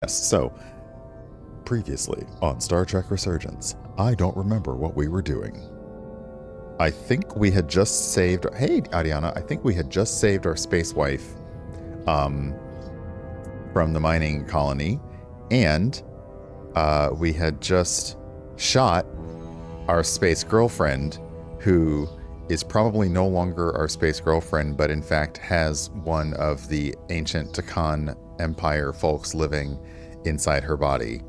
Yes, so previously on Star Trek Resurgence, I don't remember what we were doing. I think we had just saved. Hey, Ariana, I think we had just saved our space wife from the mining colony, and we had just shot our space girlfriend, who is probably no longer our space girlfriend, but in fact has one of the ancient Takan Empire folks living inside her body.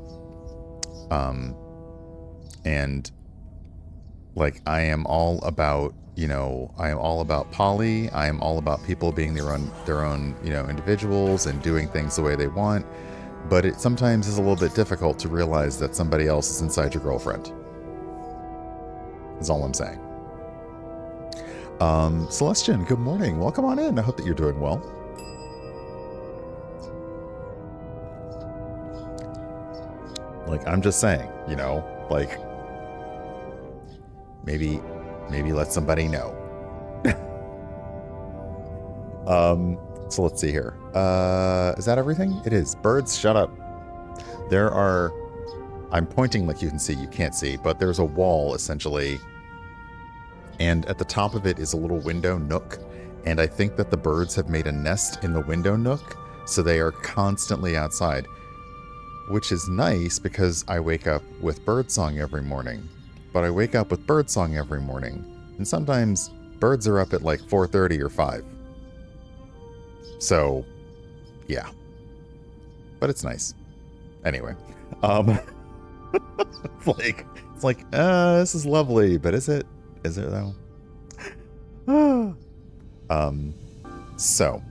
And like, I am all about, I am all about poly. I am all about people being their own, individuals and doing things the way they want. But it sometimes is a little bit difficult to realize that somebody else is inside your girlfriend. That's all I'm saying. Celestian, good morning. Welcome on in. I hope that you're doing well. Like, I'm just saying, like, maybe let somebody know. So let's see here. Is that everything? It is. Birds, shut up. I'm pointing like you can see, you can't see, but there's a wall essentially. And at the top of it is a little window nook. And I think that the birds have made a nest in the window nook, so they are constantly outside. Which is nice because I wake up with birdsong every morning. But I wake up with birdsong every morning. And sometimes birds are up at like 4:30 or 5. So, yeah. But it's nice. Anyway. It's like, this is lovely, but is it? Is it though? So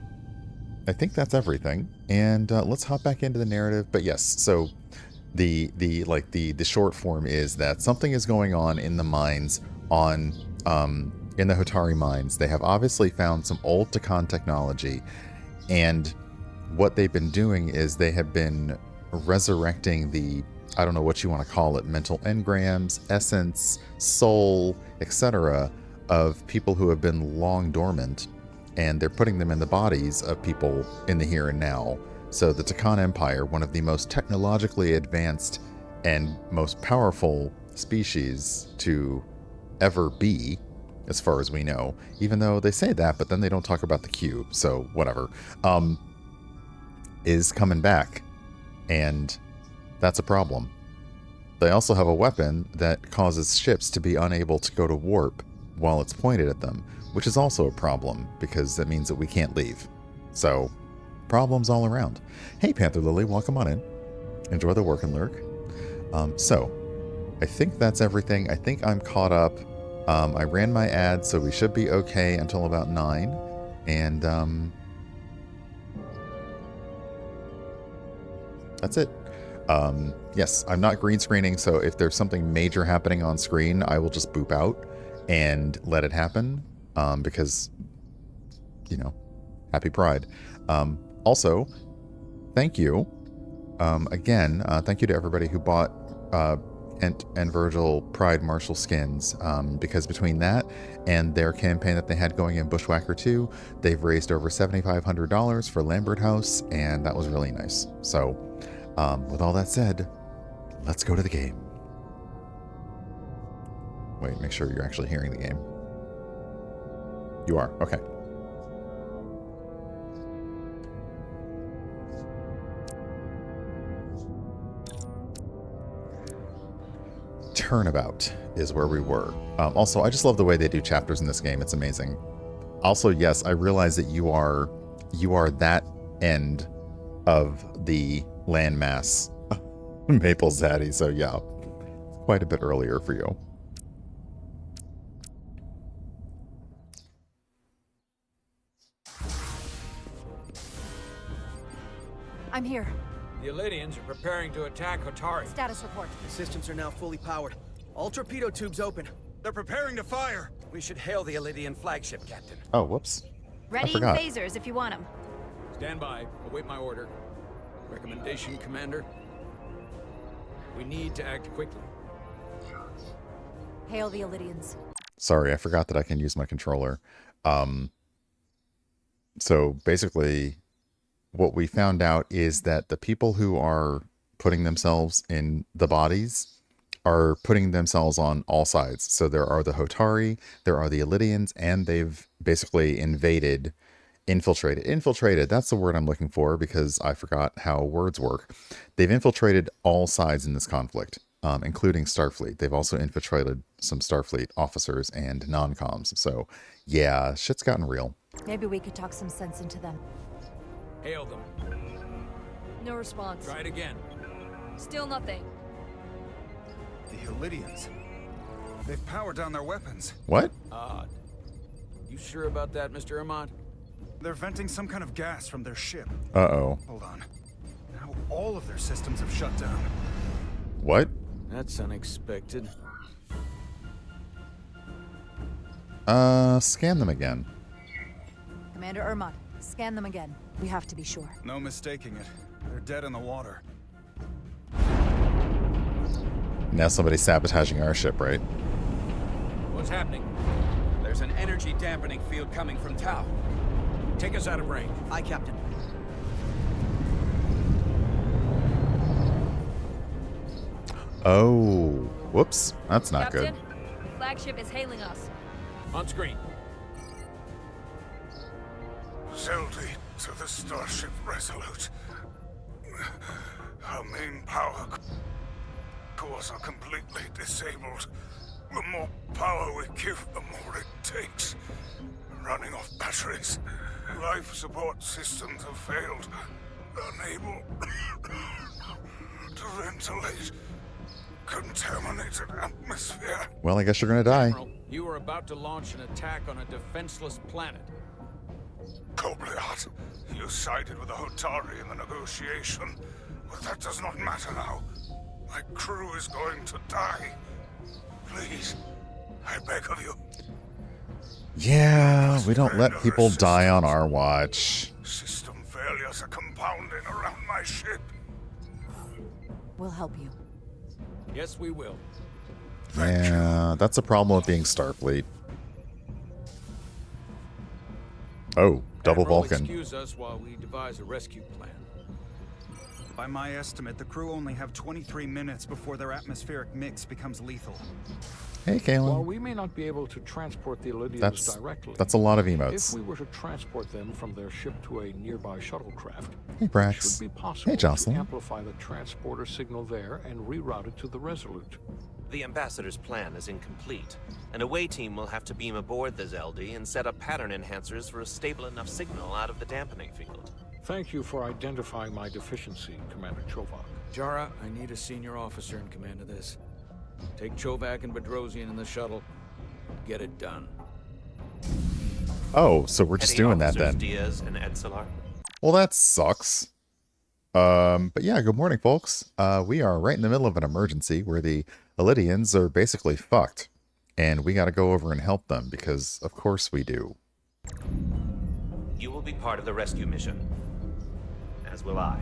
I think that's everything, and let's hop back into the narrative. But yes, so the short form is that something is going on in the mines in the Hotari mines. They have obviously found some old Takan technology, and what they've been doing is they have been resurrecting the, I don't know what you want to call it, mental engrams, essence, soul, etc., of people who have been long dormant, and they're putting them in the bodies of people in the here and now. So the Takan Empire, one of the most technologically advanced and most powerful species to ever be, as far as we know, even though they say that, but then they don't talk about the cube, so whatever, is coming back, and that's a problem. They also have a weapon that causes ships to be unable to go to warp while it's pointed at them, which is also a problem because that means that we can't leave. So, problems all around. Hey, Panther Lily, welcome on in. Enjoy the work and lurk. So, I think that's everything. I think I'm caught up. I ran my ad, so we should be okay until about 9. And that's it. Yes, I'm not green screening, so if there's something major happening on screen, I will just boop out and let it happen, because, happy Pride. Also, thank you. Again, thank you to everybody who bought Ent and Virgil Pride Marshall skins, because between that and their campaign that they had going in Bushwhacker 2, they've raised over $7,500 for Lambert House, and that was really nice. So, with all that said, let's go to the game. Wait, make sure you're actually hearing the game. You are, okay. Turnabout is where we were. Also, I just love the way they do chapters in this game. It's amazing. Also, yes, I realize that you are that end of the landmass Maple Zaddy, so yeah, quite a bit earlier for you. I'm here. The Elydians are preparing to attack Hotari. Status report. The systems are now fully powered. All torpedo tubes open. They're preparing to fire. We should hail the Elydian flagship, Captain. Oh, whoops. Readying phasers if you want them. Stand by. Await my order. Recommendation, Commander. We need to act quickly. Hail the Elydians. Sorry, I forgot that I can use my controller. So basically, what we found out is that the people who are putting themselves in the bodies are putting themselves on all sides. So there are the Hotari, there are the Elydians, and they've basically infiltrated. That's the word I'm looking for because I forgot how words work. They've infiltrated all sides in this conflict, including Starfleet. They've also infiltrated some Starfleet officers and non-coms. So yeah, shit's gotten real. Maybe we could talk some sense into them. Hail them. No response. Try it again. Still nothing. The Elydians. They've powered down their weapons. What? Odd. You sure about that, Mr. Armand? They're venting some kind of gas from their ship. Uh-oh. Hold on. Now all of their systems have shut down. What? That's unexpected. Scan them again. Commander Ermont, scan them again. We have to be sure. No mistaking it. They're dead in the water. Now somebody's sabotaging our ship, right? What's happening? There's an energy dampening field coming from Tau. Take us out of range. Aye, Captain. Oh, whoops. That's not Captain, good. the flagship is hailing us. On screen. Zeldy to the Starship Resolute. Our main power cores are completely disabled. The more power we give, the more it takes. Running off batteries. Life support systems have failed. Unable to ventilate. Contaminated atmosphere. Well, I guess you're gonna die. Admiral, you are about to launch an attack on a defenseless planet. Kobliat, you sided with the Hotari in the negotiation, but that does not matter now. My crew is going to die. Please, I beg of you. Yeah, we don't let people die on our watch. System failures are compounding around my ship. We'll help you. Yes, we will. Yeah, that's a problem with being Starfleet. Oh, double Admiral, Vulcan. Excuse us while we devise a rescue plan. By my estimate, the crew only have 23 minutes before their atmospheric mix becomes lethal. Hey, While Kalen. we may not be able to transport the Elydians directly, That's a lot of if emotes. we were to transport them from their ship to a nearby shuttlecraft, Hey, it Brax. should be possible Hey, to Jocelyn. amplify the transporter signal there and reroute it to the Resolute. The Ambassador's plan is incomplete. An away team will have to beam aboard the Zeldy and set up pattern enhancers for a stable enough signal out of the dampening field. Thank you for identifying my deficiency, Commander Chovak. Jara, I need a senior officer in command of this. Take Chovak and Bedrosian in the shuttle. Get it done. Oh, so we're just Petty doing that officers then. Diaz and Edselar. Well, that sucks. But yeah, good morning, folks. We are right in the middle of an emergency where the Elydians are basically fucked. And we gotta go over and help them because, of course, we do. You will be part of the rescue mission. As will I.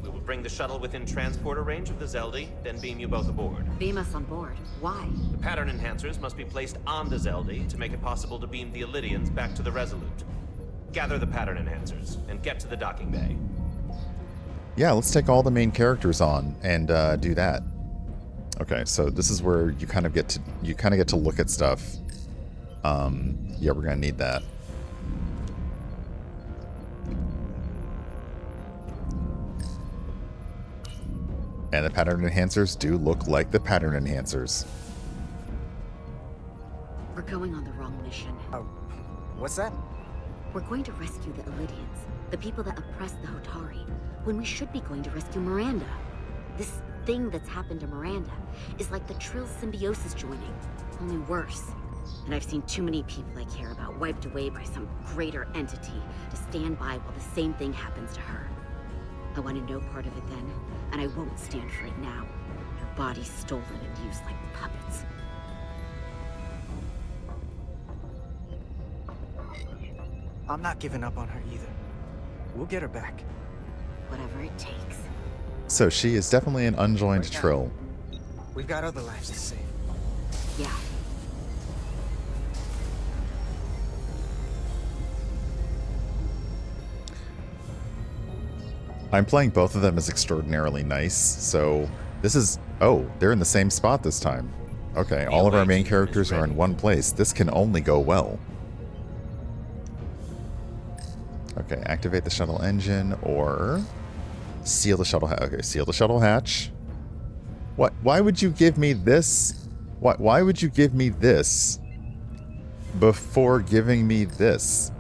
We will bring the shuttle within transporter range of the Zeldy, then beam you both aboard. Beam us on board. Why? The pattern enhancers must be placed on the Zeldy to make it possible to beam the Elydians back to the Resolute. Gather the pattern enhancers and get to the docking bay. Yeah, let's take all the main characters on and do that. Okay, so this is where you kind of get to look at stuff. Yeah, we're gonna need that. And the pattern enhancers do look like the pattern enhancers. We're going on the wrong mission. Oh, what's that? We're going to rescue the Elydians, the people that oppress the Hotari, when we should be going to rescue Miranda. This thing that's happened to Miranda is like the Trill symbiosis joining, only worse. And I've seen too many people I care about wiped away by some greater entity to stand by while the same thing happens to her. I wanted no part of it then, and I won't stand for it now. Their bodies stolen and used like puppets. I'm not giving up on her either. We'll get her back. Whatever it takes. So she is definitely an unjoined Right now. Trill. We've got other lives to save. Yeah. I'm playing both of them as extraordinarily nice, so this is... Oh, they're in the same spot this time. Okay, all of our main characters are in one place. This can only go well. Okay, activate the shuttle engine or seal the shuttle hatch. Okay, seal the shuttle hatch. What? Why would you give me this? Why would you give me this before giving me this?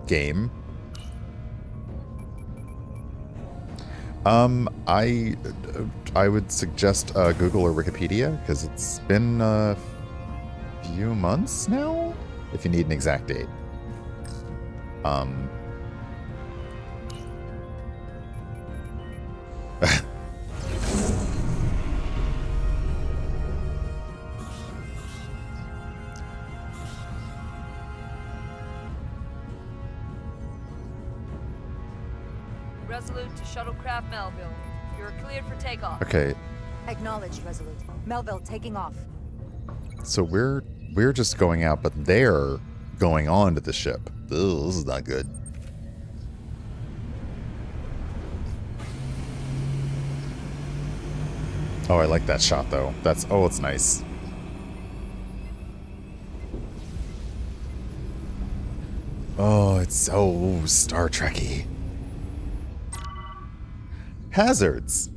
Game. I would suggest Google or Wikipedia, because it's been a few months now, if you need an exact date. Resolute to shuttlecraft Melville. You're cleared for takeoff. Okay, Acknowledged, Resolute. Melville taking off. so we're just going out, but they're going on to the ship. Ugh, this is not good. Oh, I like that shot though. Oh, it's nice. Oh, it's so Star Trek-y. Hazards.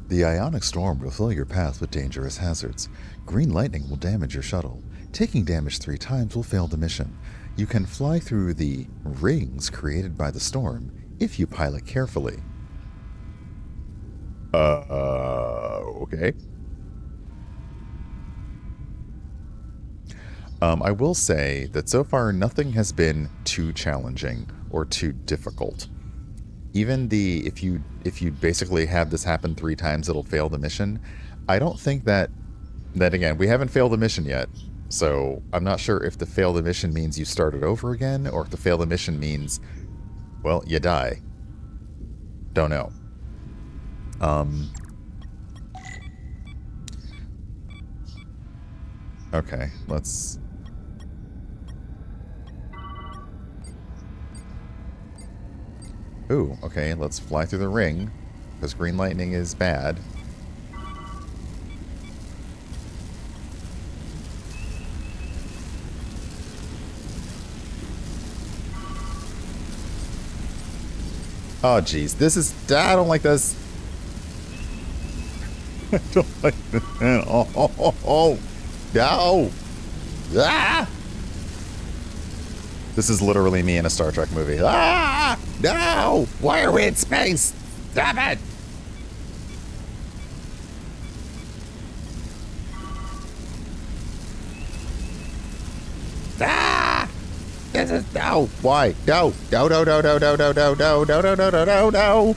The ionic storm will fill your path with dangerous hazards. Green lightning will damage your shuttle. Taking damage 3 times will fail the mission. You can fly through the rings created by the storm if you pilot carefully. Okay. I will say that so far nothing has been too challenging or too difficult. Even if you basically have this happen 3 times, it'll fail the mission. I don't think that again, we haven't failed the mission yet, so I'm not sure if the fail the mission means you start it over again, or if the fail the mission means, well, you die. Don't know. Okay, let's... Ooh, okay, let's fly through the ring, because green lightning is bad. Oh, jeez, this is... I don't like this. I don't like this at all. No! Ah! This is literally me in a Star Trek movie. Ah! No! Why are we in space? Stop it! Ah! This is... No! Why? No! No, no, no, no, no, no, no, no, no, no, no, no, no, no!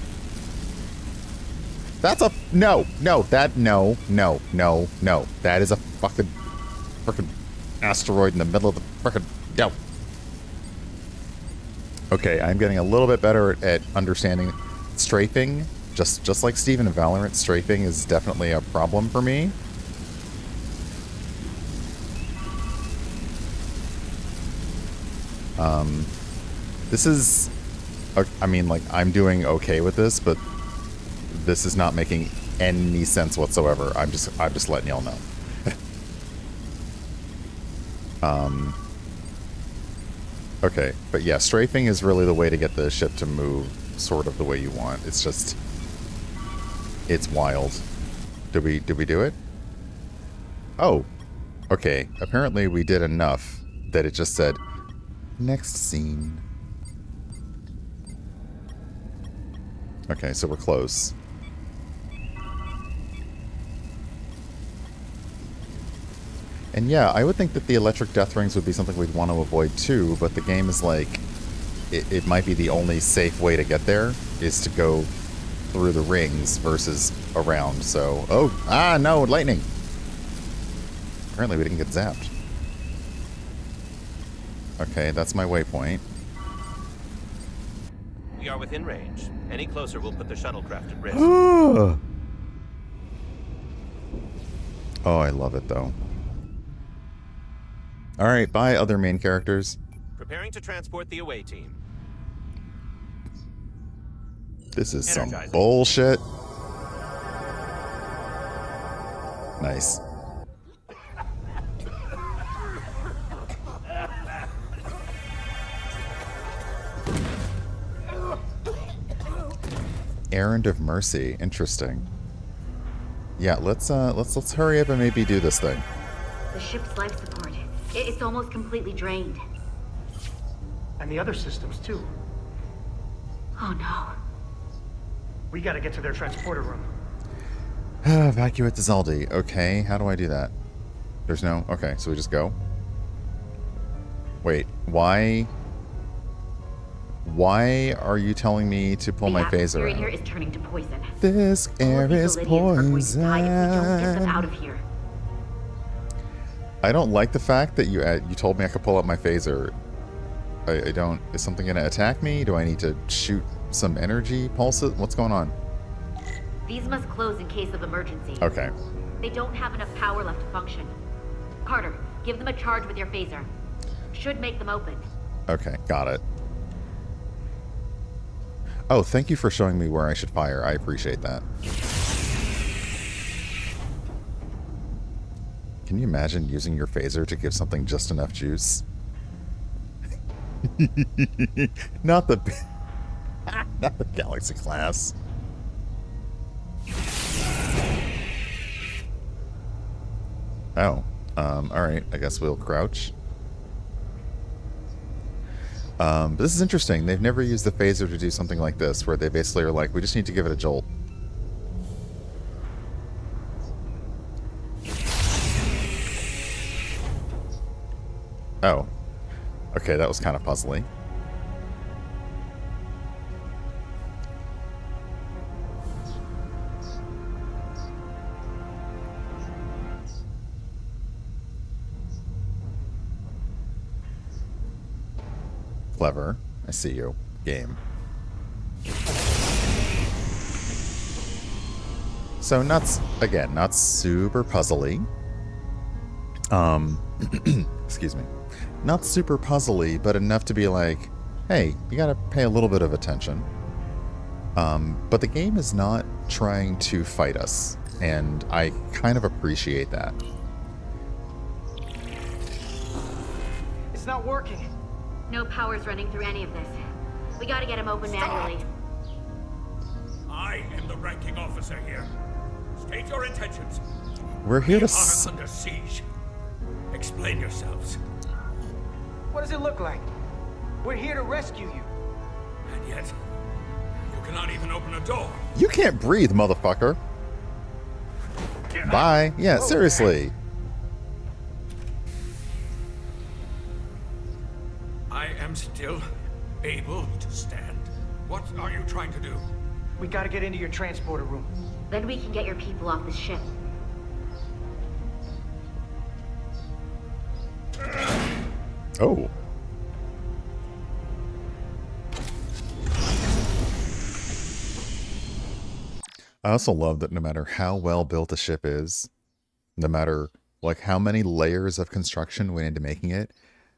That's a... No! No! That... No! No! No! No! That is a fucking... frickin' asteroid in the middle of the frickin'... No! Okay, I'm getting a little bit better at understanding strafing. Just like Steven in Valorant, strafing is definitely a problem for me. This is... I mean, like, I'm doing okay with this, but this is not making any sense whatsoever. I'm just letting y'all know. Okay, but yeah, strafing is really the way to get the ship to move sort of the way you want. It's just... It's wild. Did we do it? Oh. Okay, apparently we did enough that it just said, next scene. Okay, so we're close. And yeah, I would think that the electric death rings would be something we'd want to avoid too, but the game is like, it might be the only safe way to get there, is to go through the rings versus around, so... Oh! No! Lightning! Apparently we didn't get zapped. Okay, that's my waypoint. We are within range. Any closer will put the shuttlecraft at risk. Oh, I love it though. Alright, bye other main characters. Preparing to transport the away team. This is some Energizing. bullshit. Nice. Errand of Mercy. Interesting. Yeah, let's hurry up and maybe do this thing. The ship's life support. It's almost completely drained. And the other systems, too. Oh no. We gotta get to their transporter room. Evacuate the Zaldi. Okay, how do I do that? There's no... Okay, so we just go. Wait, why... Why are you telling me to pull my phaser The atmosphere in out? here is turning to poison. This air is All of these Illyrians are going to die if we don't get them poison. out of here. I don't like the fact that you told me I could pull out my phaser. I don't... Is something going to attack me? Do I need to shoot some energy pulses? What's going on? These must close in case of emergency. Okay. They don't have enough power left to function. Carter, give them a charge with your phaser. Should make them open. Okay, got it. Oh, thank you for showing me where I should fire. I appreciate that. Can you imagine using your phaser to give something just enough juice? Not the... Not the Galaxy class. Oh. Alright. I guess we'll crouch. But this is interesting. They've never used the phaser to do something like this, where they basically are like, we just need to give it a jolt. Oh. Okay, that was kind of puzzling. Clever. I see you. Game. So again, not super puzzly. Excuse me. Not super puzzly, but enough to be like, hey, you gotta pay a little bit of attention. But the game is not trying to fight us, and I kind of appreciate that. It's not working. No power's running through any of this. We gotta get him open manually. I am the ranking officer here. State your intentions. We're here We to... are under siege. Explain yourselves. What does it look like? We're here to rescue you. And yet, you cannot even open a door. You can't breathe, motherfucker. Bye. Yeah, seriously. I am still able to stand. What are you trying to do? We gotta get into your transporter room. Then we can get your people off the ship. Oh. I also love that no matter how well built a ship is, no matter like how many layers of construction went into making it,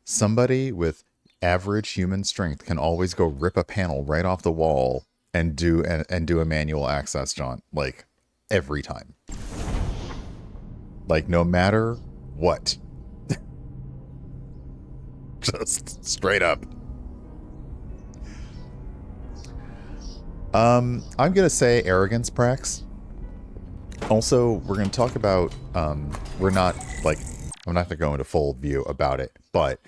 somebody with average human strength can always go rip a panel right off the wall and do a manual access jaunt, like every time. Like no matter what. Just straight up. I'm gonna say arrogance, Prax. Also, we're gonna talk about we're not like I'm not gonna go into full view about it, but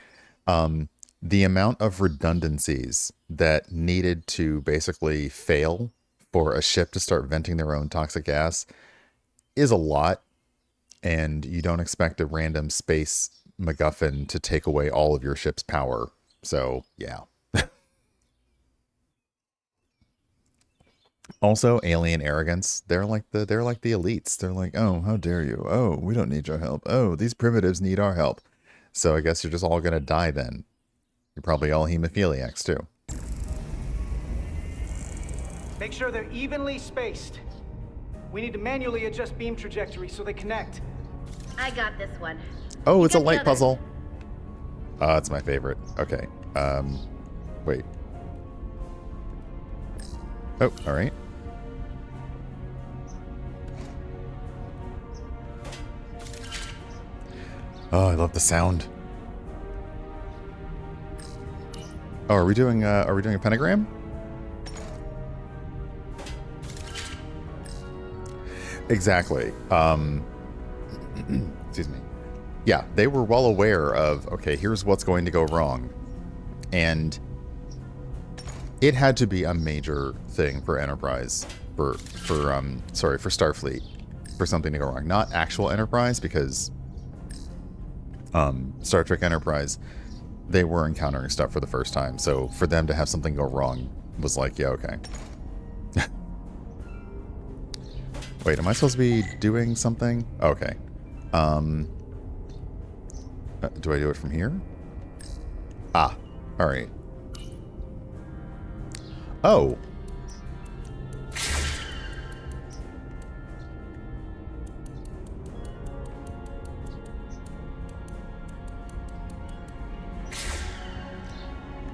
the amount of redundancies that needed to basically fail for a ship to start venting their own toxic gas is a lot, and you don't expect a random space MacGuffin to take away all of your ship's power. So yeah. Also, alien arrogance. They're like the elites. They're like, oh, how dare you? Oh, we don't need your help. Oh, these primitives need our help. So I guess you're just all gonna die then. You're probably all hemophiliacs too. Make sure they're evenly spaced. We need to manually adjust beam trajectory so they connect. I got this one. Oh, You it's a got the light other. puzzle. It's my favorite. Okay. Wait. Oh, all right. Oh, I love the sound. Oh, are we doing a pentagram? Exactly. Excuse me. Yeah, they were well aware of, okay, here's what's going to go wrong. And it had to be a major thing for Enterprise, for Starfleet, for something to go wrong. Not actual Enterprise, because Star Trek Enterprise, they were encountering stuff for the first time. So for them to have something go wrong was like, yeah, okay. Wait, am I supposed to be doing something? Okay. Do I do it from here? Ah, all right. Oh.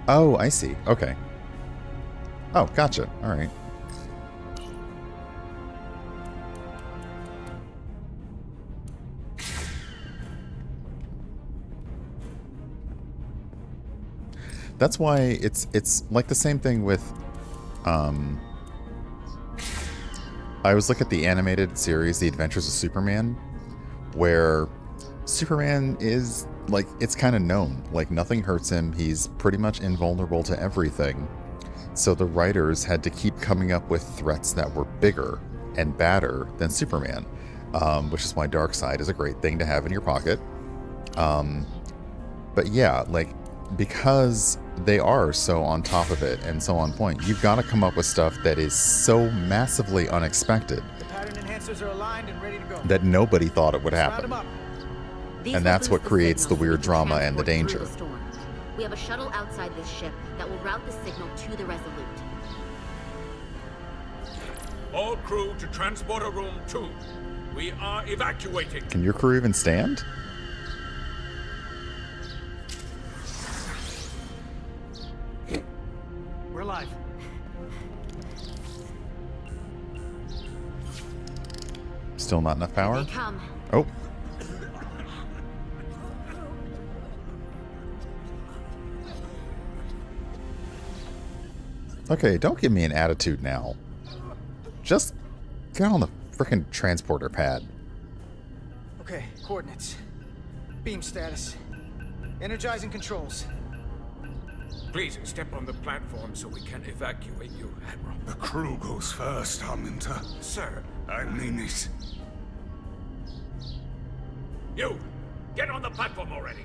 Oh, I see. Okay. Oh, gotcha. All right. That's why it's like the same thing with I was looking at the animated series The Adventures of Superman, where Superman is like, it's kind of known, like nothing hurts him, he's pretty much invulnerable to everything. So the writers had to keep coming up with threats that were bigger and badder than Superman, which is why Darkseid is a great thing to have in your pocket. But yeah, like, because they are so on top of it and so on point, you've got to come up with stuff that is so massively unexpected The pattern enhancers are aligned and ready to go. that nobody thought it would Round happen. 'em up. And that's what creates the weird drama and the danger. We have a shuttle outside this ship that will route the signal to the Resolute. All crew to transporter room 2. We are evacuating. Can your crew even stand? We're live. Still not enough power? They come. Oh. Okay, don't give me an attitude now. Just get on the frickin' transporter pad. Okay, coordinates. Beam status. Energizing controls. Please step on the platform so we can evacuate you, Admiral. The crew goes first, Arminta. Sir, I mean it. You, get on the platform already.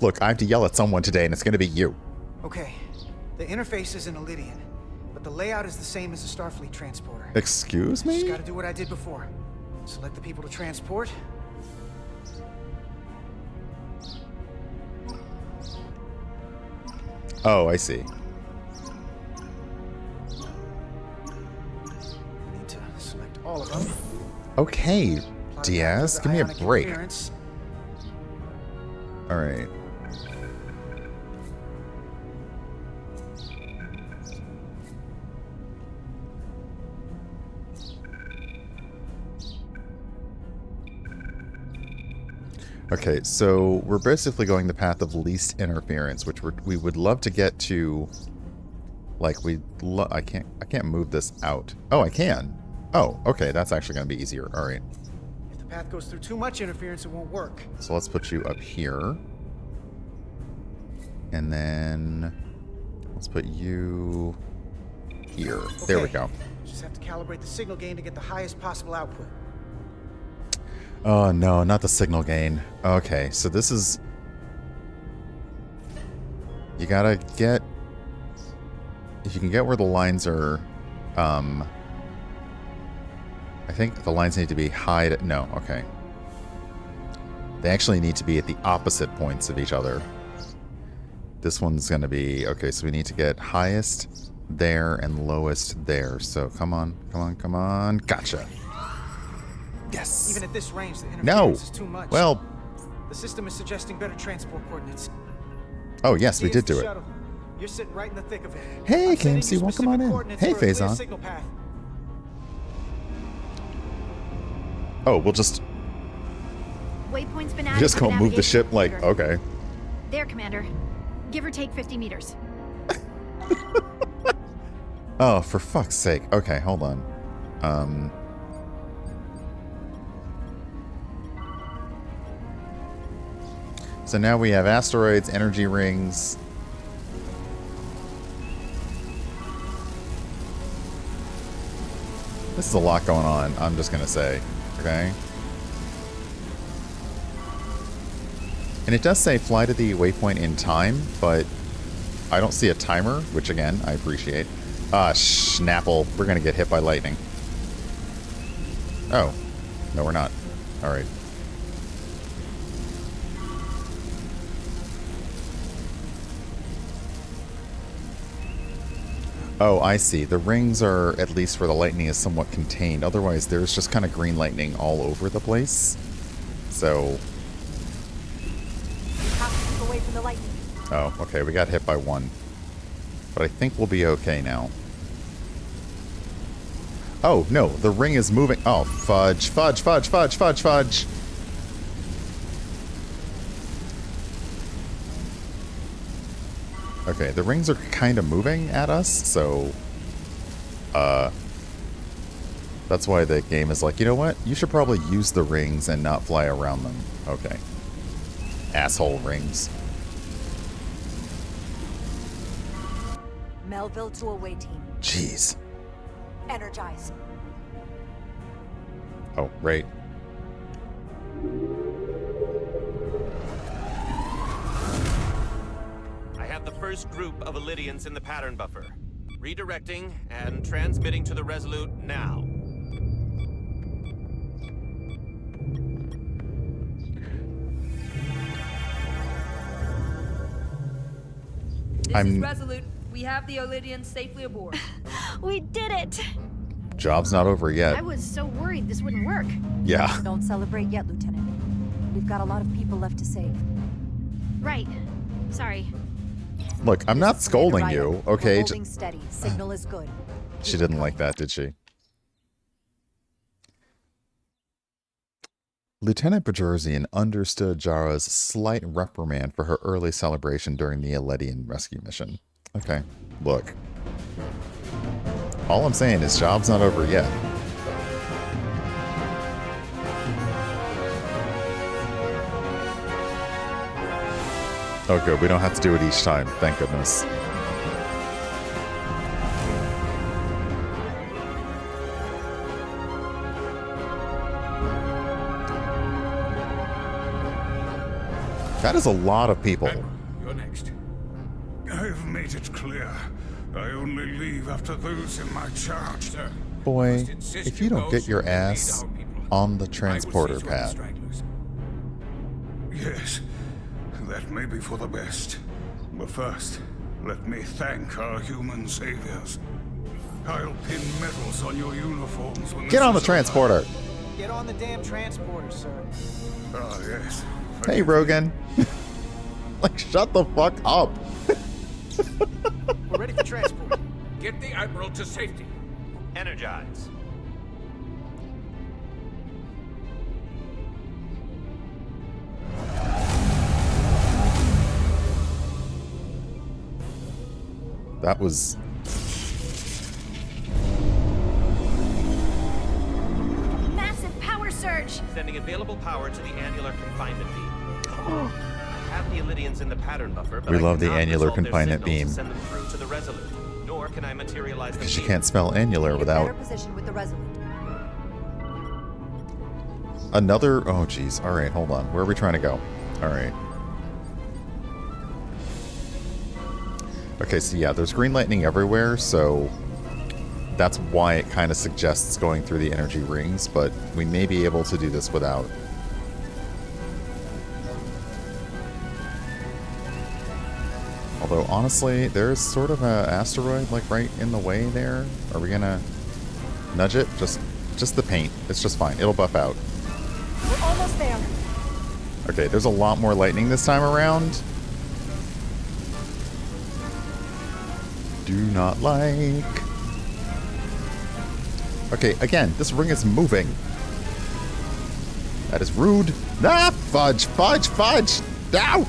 Look, I have to yell at someone today, and it's going to be you. Okay, the interface is in Iridian, but the layout is the same as a Starfleet transporter. Excuse Just me? gotta do what I did before. Select the people to transport. Oh, I see. Need to select all of them. Okay, Plug Diaz, back give me a to the break. ionic interference. All right. Okay, so we're basically going the path of least interference, which we would love to get to. Like I can't move this out. Oh, I can. Oh, okay, that's actually going to be easier. All right. If the path goes through too much interference, it won't work. So let's put you up here. And then let's put you here. There we Okay. go. Just have to calibrate the signal gain to get the highest possible output. Oh no, not the signal gain. Okay, so this is... You gotta get... If you can get where the lines are... I think the lines need to be high to... No, okay. They actually need to be at the opposite points of each other. This one's gonna be... Okay, so we need to get highest there and lowest there. So come on, come on, come on. Gotcha. Yes. Even at this range, the interference No. is too much. Well, The system is suggesting better transport coordinates. oh yes, we Here's did the do it. shuttle. You're sitting right in the thick of it. Hey, I'm sending KMC, you welcome specific on in. coordinates Hey, for a clear Faison. signal path. Oh, we'll just Waypoint's been you added just to the gonna move the navigation ship like computer. okay. There, Commander. Give or take 50 meters. Oh, for fuck's sake. Okay, hold on. So now we have asteroids, energy rings. This is a lot going on, I'm just gonna say. Okay. And it does say fly to the waypoint in time, but I don't see a timer, which again, I appreciate. Ah, Schnapple. We're gonna get hit by lightning. Oh. No, we're not. Alright. Oh, I see. The rings are, at least where the lightning is somewhat contained. Otherwise, there's just kind of green lightning all over the place. So... Have to keep away from the lightning. Oh, okay. We got hit by one. But I think we'll be okay now. Oh, no. The ring is moving. Oh, fudge. Fudge, fudge, fudge, fudge, fudge. Okay, the rings are kind of moving at us, so... That's why the game is like, you know what? You should probably use the rings and not fly around them. Okay. Asshole rings. Melville to away team. Jeez. Energize. Oh, right. I have the first group of Illidians in the pattern buffer. Redirecting and transmitting to the Resolute now. This is Resolute. We have the Illidians safely aboard. We did it! Job's not over yet. I was so worried this wouldn't work. Yeah. Don't celebrate yet, Lieutenant. We've got a lot of people left to save. Right. Sorry. Look, I'm not scolding you, okay? We're holding steady. Signal is good. She didn't like that, did she? Lieutenant Bajorzian understood Jara's slight reprimand for her early celebration during the Eledian rescue mission. Okay, look. All I'm saying is job's not over yet. Oh good, we don't have to do it each time, thank goodness. That is a lot of people. You're next. I've made it clear. I only leave after those in my charge. Sir, Boy, must insist if you don't go get so your we can lead ass our people. on the I will transporter seize one of the pad. stragglers. Yes, that may be for the best. But first, let me thank our human saviors. I'll pin medals on your uniforms when Get on the this is transporter. over. Get on the damn transporter, sir. Ah, yes. Hey, Rogan. Like, shut the fuck up. We're ready for transport. Get the Admiral to safety. Energize. That was... Massive power surge! Sending available power to the annular confinement beam. I have the Illidians in the pattern buffer, but We I love the cannot annular resolve their confinement signals beam. to send them through to the Resolute, nor can I materialize them. Because you can't spell annular Need a without... better position with the Resolute. Another... Oh, jeez. Alright, hold on. Where are we trying to go? Alright. Okay, so yeah, there's green lightning everywhere, so... That's why it kind of suggests going through the energy rings, but we may be able to do this without. Although, honestly, there's sort of an asteroid, like, right in the way there. Are we gonna nudge it? Just the paint. It's just fine. It'll buff out. We're almost there. Okay, there's a lot more lightning this time around. do not like. Okay, again, this ring is moving. That is rude. Ah, fudge, fudge, fudge. Ow!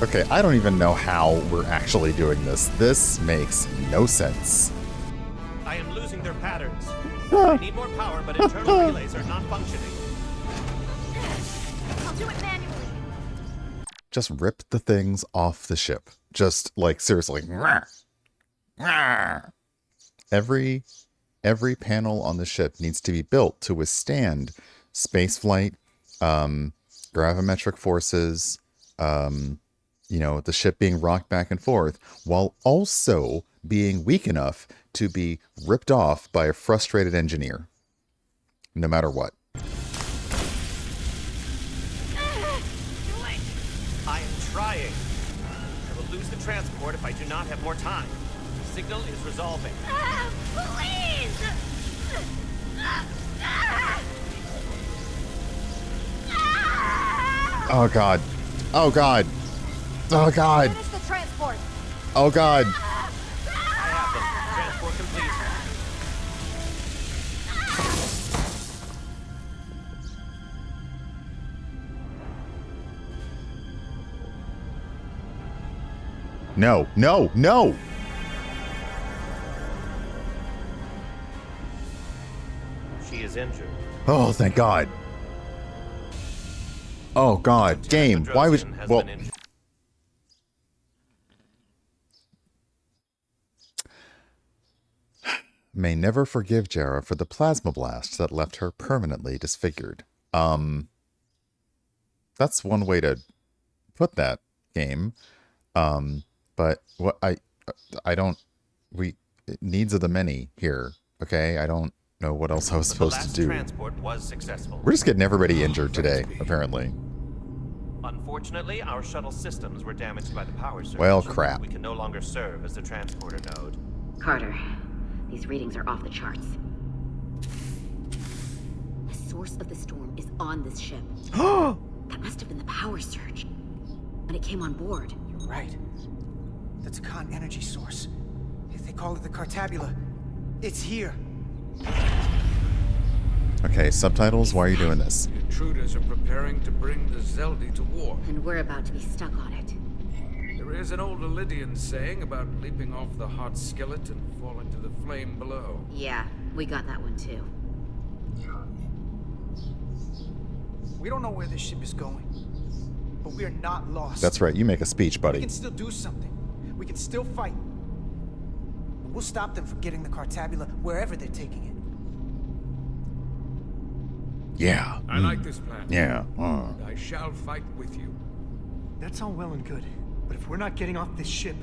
Okay, I don't even know how we're actually doing this. This makes no sense. I am losing their patterns. I need more power, but internal relays are not functioning. I'll do it manually. Just rip the things off the ship. Just, like, seriously. Every panel on the ship needs to be built to withstand spaceflight, gravimetric forces, you know, the ship being rocked back and forth, while also being weak enough to be ripped off by a frustrated engineer. No matter what. I am trying. I will lose the transport if I do not have more time. The signal is resolving. Please! Oh god. Oh god. Oh god. Finish the transport. Oh god. I have them. Transport complete. No, no, no! She is injured. Oh, thank god. Oh god. Game. Why was... Well... May never forgive Jara for the plasma blast that left her permanently disfigured. That's one way to put that, game. But what I don't... needs of the many here, okay? I don't know what else I was supposed to do. Transport was successful. We're just getting everybody injured today, apparently. Unfortunately, our shuttle systems were damaged by the power surge. Well, crap. We can no longer serve as the transporter node. Carter, these readings are off the charts. The source of the storm is on this ship. That must have been the power surge when it came on board. You're right. That's a con energy source. If they call it the Cartabula, it's here. Okay, subtitles, why are you doing this? The intruders are preparing to bring the Zeldi to war. And we're about to be stuck on it. There is an old Lydian saying about leaping off the hot skillet and falling to the flame below. Yeah, we got that one too. We don't know where this ship is going, but we are not lost. That's right, you make a speech, We buddy. can still do something. We can still fight. We'll stop them from getting the Cartabula wherever they're taking it. Yeah. I like this plan. Yeah. And I shall fight with you. That's all well and good, but if we're not getting off this ship,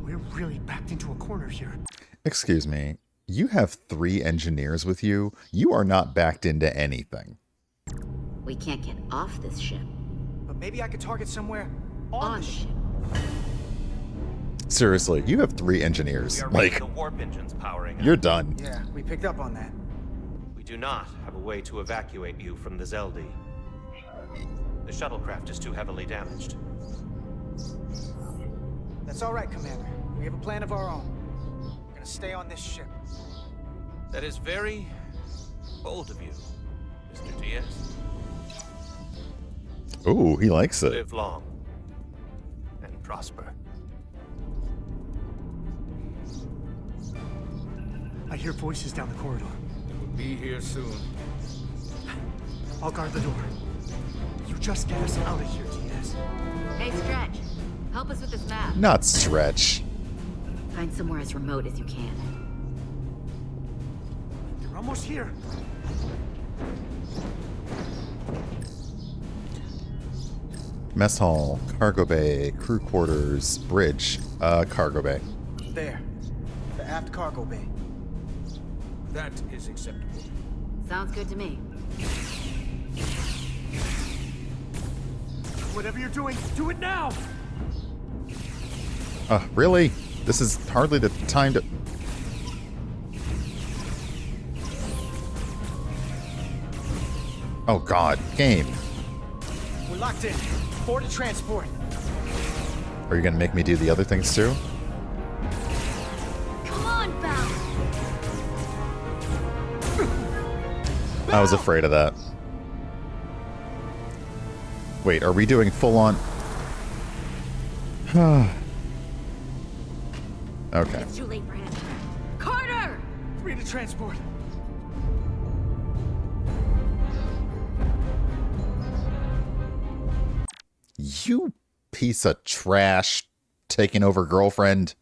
we're really backed into a corner here. Excuse me. You have 3 engineers with you. You are not backed into anything. We can't get off this ship. But maybe I could target somewhere On the ship. Seriously, you have 3 engineers. We are Like, the warp engines powering you're up. done. Yeah, we picked up on that. We do not have a way to evacuate you from the Zeldi. The shuttlecraft is too heavily damaged. That's all right, Commander. We have a plan of our own. We're gonna stay on this ship. That is very bold of you, Mr. Diaz. Ooh, he likes it. Live long and prosper. I hear voices down the corridor. We'll be here soon. I'll guard the door. You just get us out of here, Diaz. Hey, Stretch. Help us with this map. Not Stretch. Find somewhere as remote as you can. They're almost here. Mess hall, cargo bay, crew quarters, bridge, cargo bay. There. The aft cargo bay. That is acceptable. Sounds good to me. Whatever you're doing, do it now! Really? This is hardly the time to... Oh god, game. We're locked in. Board to transport. Are you gonna make me do the other things too? Come on, Belle. I was afraid of that. Wait, are we doing full on... Okay. It's too late for him. Carter! Free to transport. You piece of trash taking over girlfriend.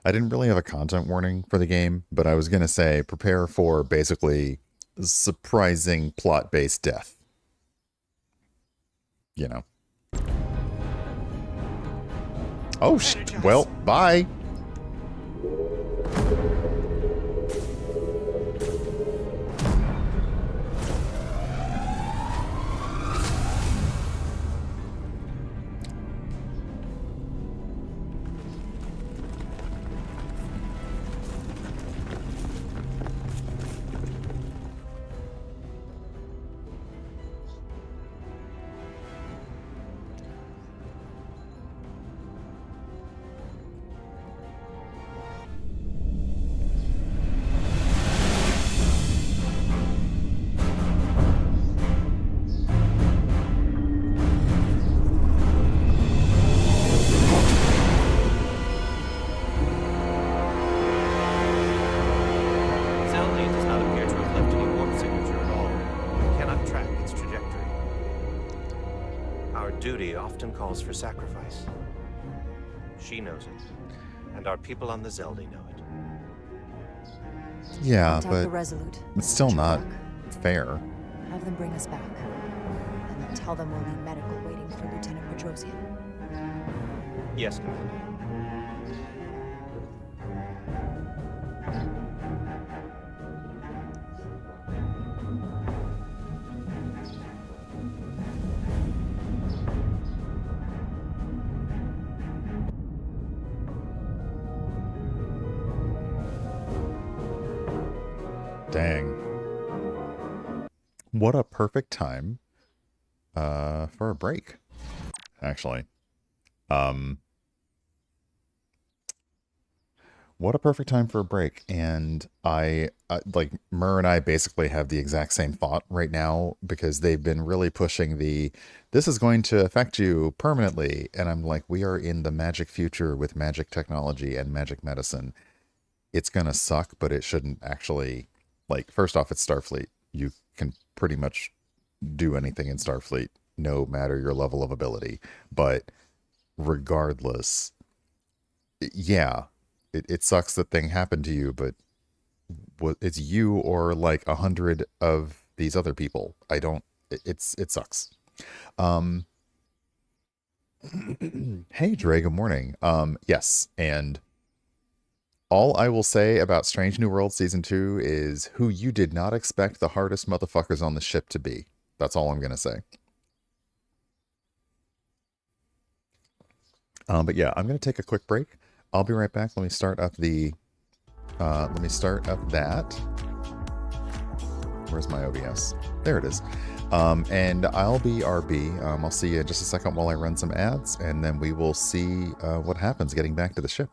I didn't really have a content warning for the game, but I was going to say prepare for basically surprising plot-based death. You know. Oh, well, bye. Zeldin does not appear to have left any warp signature at all. We cannot track its trajectory. Our duty often calls for sacrifice. She knows it, and our people on the Zeldi know it. Yeah, Contact but the Resolute. it's still Check not back. fair. Have them bring us back. And tell them we'll need medical waiting for Lieutenant Petrosian. Yes, Commander. Dang. What a perfect time for a break, actually. What a perfect time for a break. And like, Mur and I basically have the exact same thought right now because they've been really pushing this is going to affect you permanently. And I'm like, we are in the magic future with magic technology and magic medicine. It's going to suck, but it shouldn't actually, like, first off, it's Starfleet. You can pretty much do anything in Starfleet, no matter your level of ability. But regardless, yeah, it sucks that thing happened to you, but it's you or like 100 of these other people. It sucks. Hey, Dre, good morning. Yes, and all I will say about Strange New World Season 2 is who you did not expect the hardest motherfuckers on the ship to be. That's all I'm going to say. But yeah, I'm going to take a quick break. I'll be right back. Let me start up that. Where's my OBS? There it is. And I'll be RB. I'll see you in just a second while I run some ads, and then we will see what happens getting back to the ship.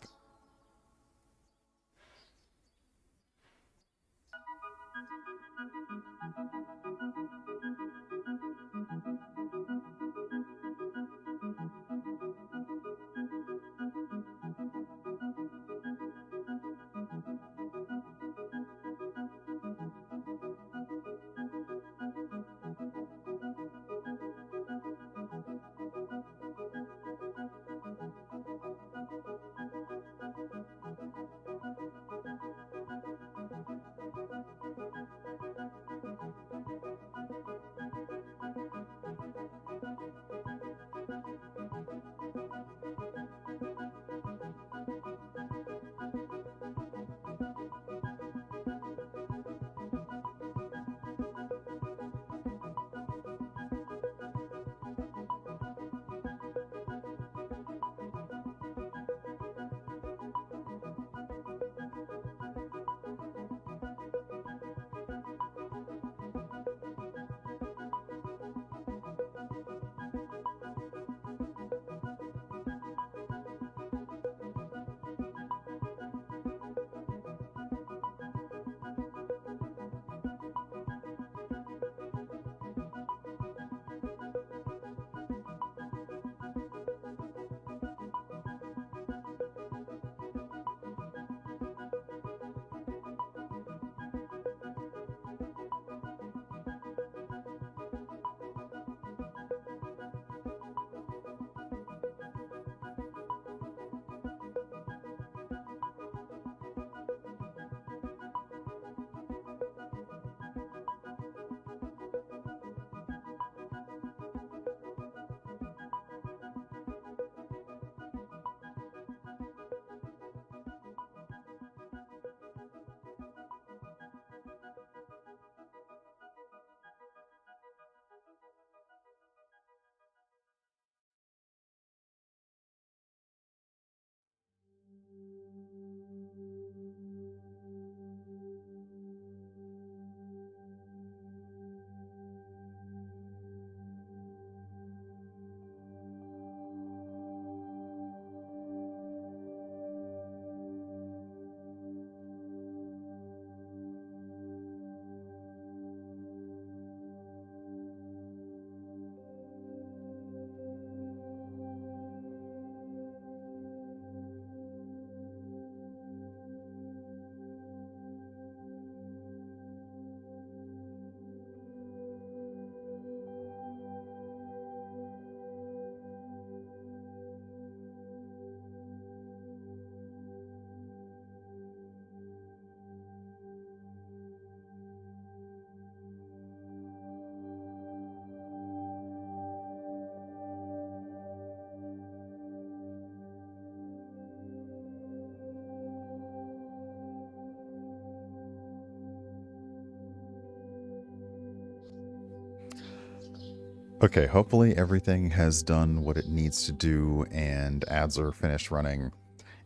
Okay, hopefully everything has done what it needs to do and ads are finished running.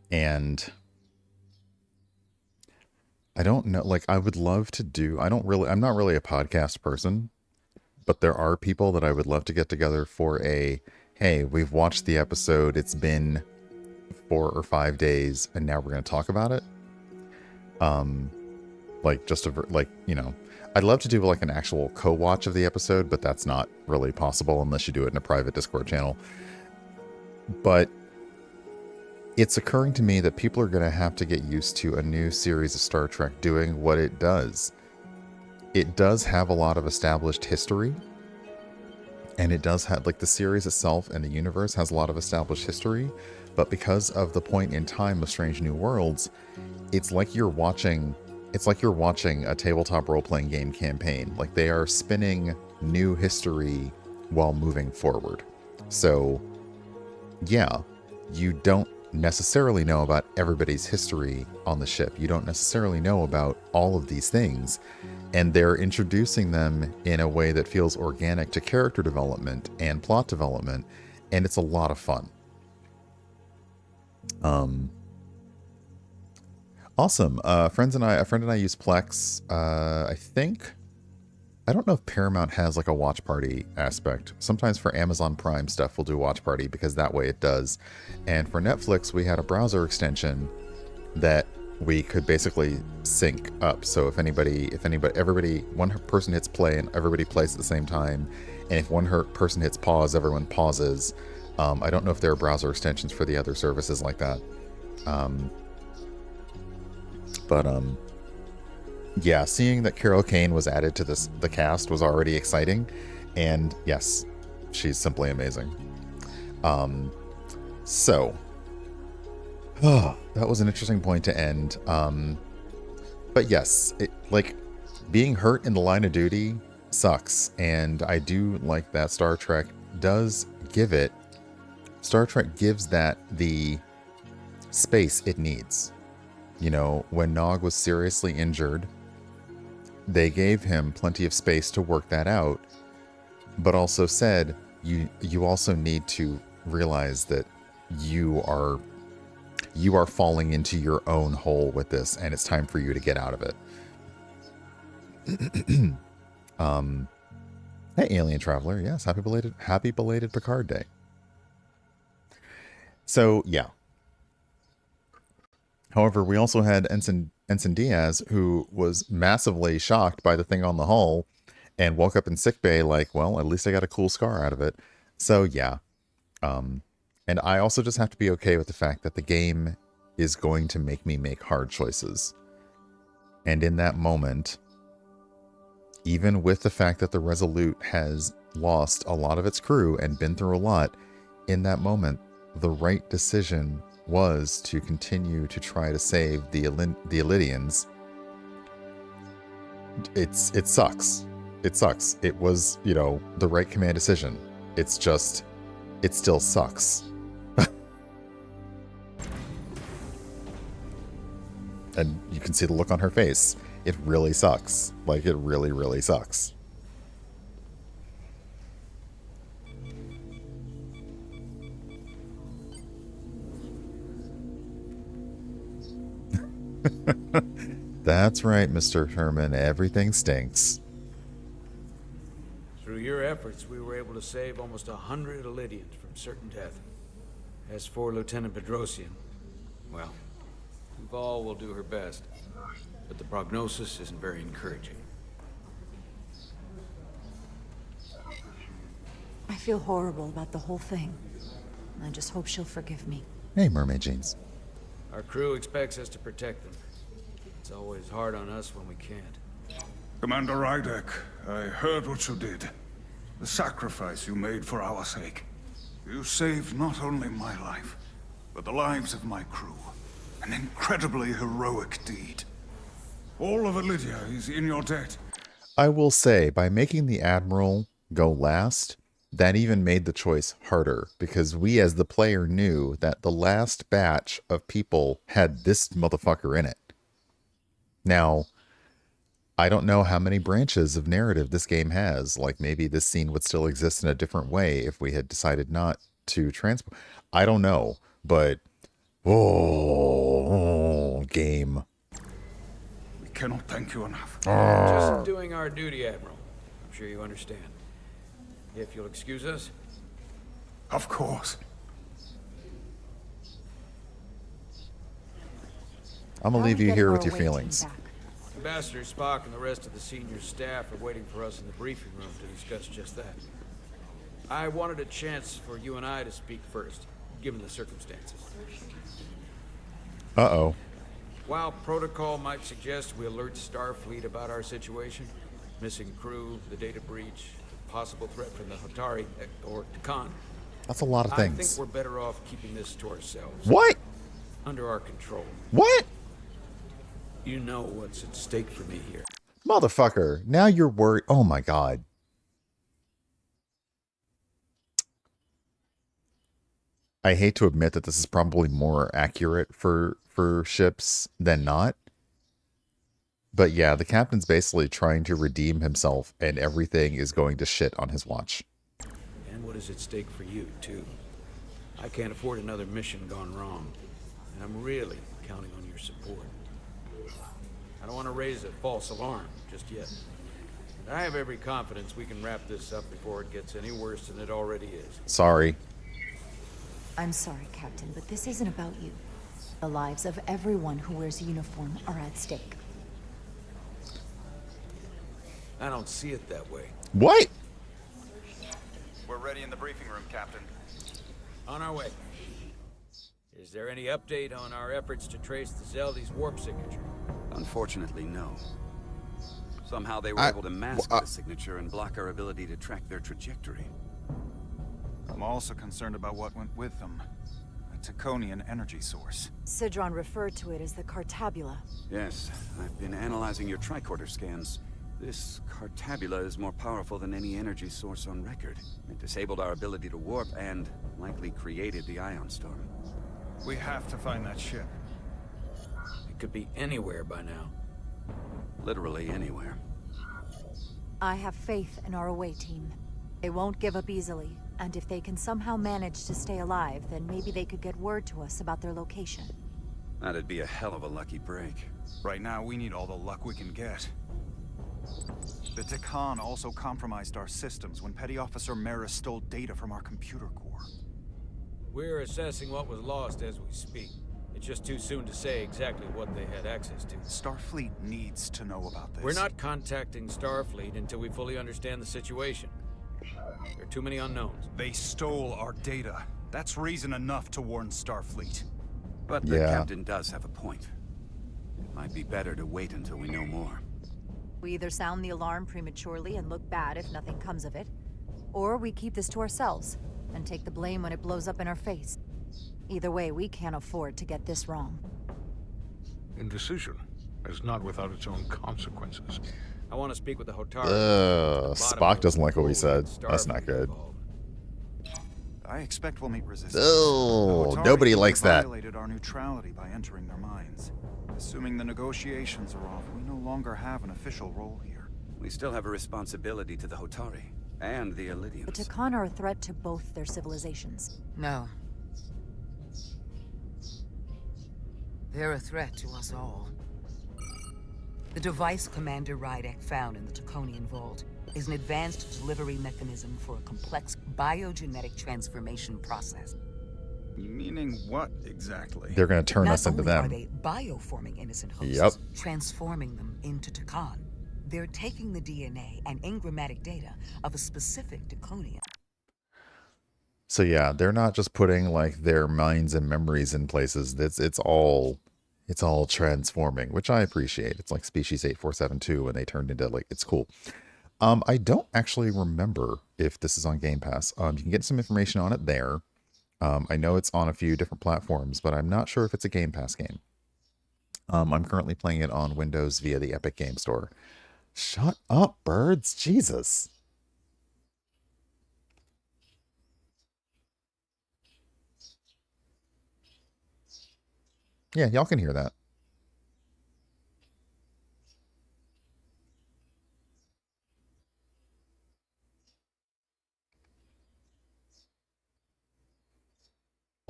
And I don't know, like I would love to do, I'm not really a podcast person, but there are people that I would love to get together for hey, we've watched the episode, it's been 4 or 5 days, and now we're going to talk about it. Like just I'd love to do like an actual co-watch of the episode, but that's not really possible unless you do it in a private Discord channel. But it's occurring to me that people are going to have to get used to a new series of Star Trek doing what it does. It does have a lot of established history, and it does have, like, the series itself and the universe has a lot of established history, but because of the point in time of Strange New Worlds, it's like you're watching a tabletop role-playing game campaign. Like, they are spinning new history while moving forward. So, yeah, you don't necessarily know about everybody's history on the ship. You don't necessarily know about all of these things. And they're introducing them in a way that feels organic to character development and plot development. And it's a lot of fun. Awesome. A friend and I use Plex. I don't know if Paramount has like a watch party aspect. Sometimes for Amazon Prime stuff, we'll do watch party because that way it does. And for Netflix, we had a browser extension that we could basically sync up. So if everybody, one person hits play and everybody plays at the same time. And if one person hits pause, everyone pauses. I don't know if there are browser extensions for the other services like that. Yeah, seeing that Carol Kane was added to the cast was already exciting, and yes, she's simply amazing. So, that was an interesting point to end. But yes, being hurt in the line of duty sucks, and I do like that Star Trek gives that the space it needs. You know, when Nog was seriously injured, they gave him plenty of space to work that out, but also said, you also need to realize that you are falling into your own hole with this, and it's time for you to get out of it. Hey, Alien Traveler. Yes, happy belated Picard Day. So, yeah. However, we also had Ensign Diaz, who was massively shocked by the thing on the hull and woke up in sickbay like, well, at least I got a cool scar out of it. So, yeah. And I also just have to be okay with the fact that the game is going to make me make hard choices. And in that moment, even with the fact that the Resolute has lost a lot of its crew and been through a lot, in that moment, the right decision was to continue to try to save the Elydians. It sucks. It sucks. It was, the right command decision. It's just, it still sucks. And you can see the look on her face. It really sucks. Like, it really, really sucks. That's right, Mr. Herman. Everything stinks. Through your efforts, we were able to save almost 100 Elydians from certain death. As for Lieutenant Bedrosian, well, Duval will do her best, but the prognosis isn't very encouraging. I feel horrible about the whole thing. I just hope she'll forgive me. Hey, Mermaid Jeans. Our crew expects us to protect them. It's always hard on us when we can't. Commander Rydek, I heard what you did. The sacrifice you made for our sake. You saved not only my life, but the lives of my crew. An incredibly heroic deed. All of Elydia is in your debt. I will say, by making the Admiral go last, that even made the choice harder, because we as the player knew that the last batch of people had this motherfucker in it. Now, I don't know how many branches of narrative this game has. Like, maybe this scene would still exist in a different way if we had decided not to transport. I don't know, but game. We cannot thank you enough. Just doing our duty, Admiral. I'm sure you understand. If you'll excuse us. Of course. I'm gonna leave you here with your feelings. Ambassador Spock and the rest of the senior staff are waiting for us in the briefing room to discuss just that. I wanted a chance for you and I to speak first, given the circumstances. Uh-oh. While protocol might suggest we alert Starfleet about our situation, missing crew, the data breach, possible threat from the Hotari or Takan, that's a lot of I things. think we're better off keeping this to ourselves. What? Under our control. What? You know what's at stake for me here. Motherfucker, now you're worried. Oh my god. I hate to admit that this is probably more accurate for ships than not. But yeah, the captain's basically trying to redeem himself and everything is going to shit on his watch. And what is at stake for you, too? I can't afford another mission gone wrong. And I'm really counting on your support. I don't want to raise a false alarm just yet. But I have every confidence we can wrap this up before it gets any worse than it already is. Sorry. I'm sorry, Captain, but this isn't about you. The lives of everyone who wears a uniform are at stake. I don't see it that way. What? We're ready in the briefing room, Captain. On our way. Is there any update on our efforts to trace the Zeldy's warp signature? Unfortunately, no. Somehow they were able to mask the signature and block our ability to track their trajectory. I'm also concerned about what went with them. A Taconian energy source. Sidron referred to it as the Cartabula. Yes, I've been analyzing your tricorder scans. This Cartabula is more powerful than any energy source on record. It disabled our ability to warp and likely created the ion storm. We have to find that ship. It could be anywhere by now. Literally anywhere. I have faith in our away team. They won't give up easily, and if they can somehow manage to stay alive, then maybe they could get word to us about their location. That'd be a hell of a lucky break. Right now, we need all the luck we can get. The Takan also compromised our systems when Petty Officer Maris stole data from our computer core. We're assessing what was lost as we speak. It's just too soon to say exactly what they had access to. Starfleet needs to know about this. We're not contacting Starfleet until we fully understand the situation. There are too many unknowns. They stole our data. That's reason enough to warn Starfleet. But the captain does have a point. It might be better to wait until we know more. We either sound the alarm prematurely and look bad if nothing comes of it, or we keep this to ourselves and take the blame when it blows up in our face. Either way, we can't afford to get this wrong. Indecision is not without its own consequences. I want to speak with the Hotari. Spock doesn't like what we said. That's not good. I expect we'll meet resistance. Oh, nobody likes that. Violated our neutrality by entering their minds. Assuming the negotiations are off, we no longer have an official role here. We still have a responsibility to the Hotari and the Elydians. The Takan are a threat to both their civilizations. No. They're a threat to us all. The device Commander Rydek found in the Taconian Vault is an advanced delivery mechanism for a complex biogenetic transformation process. Meaning what exactly? They're going to turn us into them. Not only are they bioforming innocent hosts, Yep. transforming them into Takan, they're taking the DNA and engrammatic data of a specific Taconian. So yeah, they're not just putting like their minds and memories in places. It's all transforming, which I appreciate. It's like Species 8472 when they turned into like, it's cool. I don't actually remember if this is on Game Pass. You can get some information on it there. I know it's on a few different platforms, but I'm not sure if it's a Game Pass game. I'm currently playing it on Windows via the Epic Game Store. Shut up, birds. Jesus. Yeah, y'all can hear that.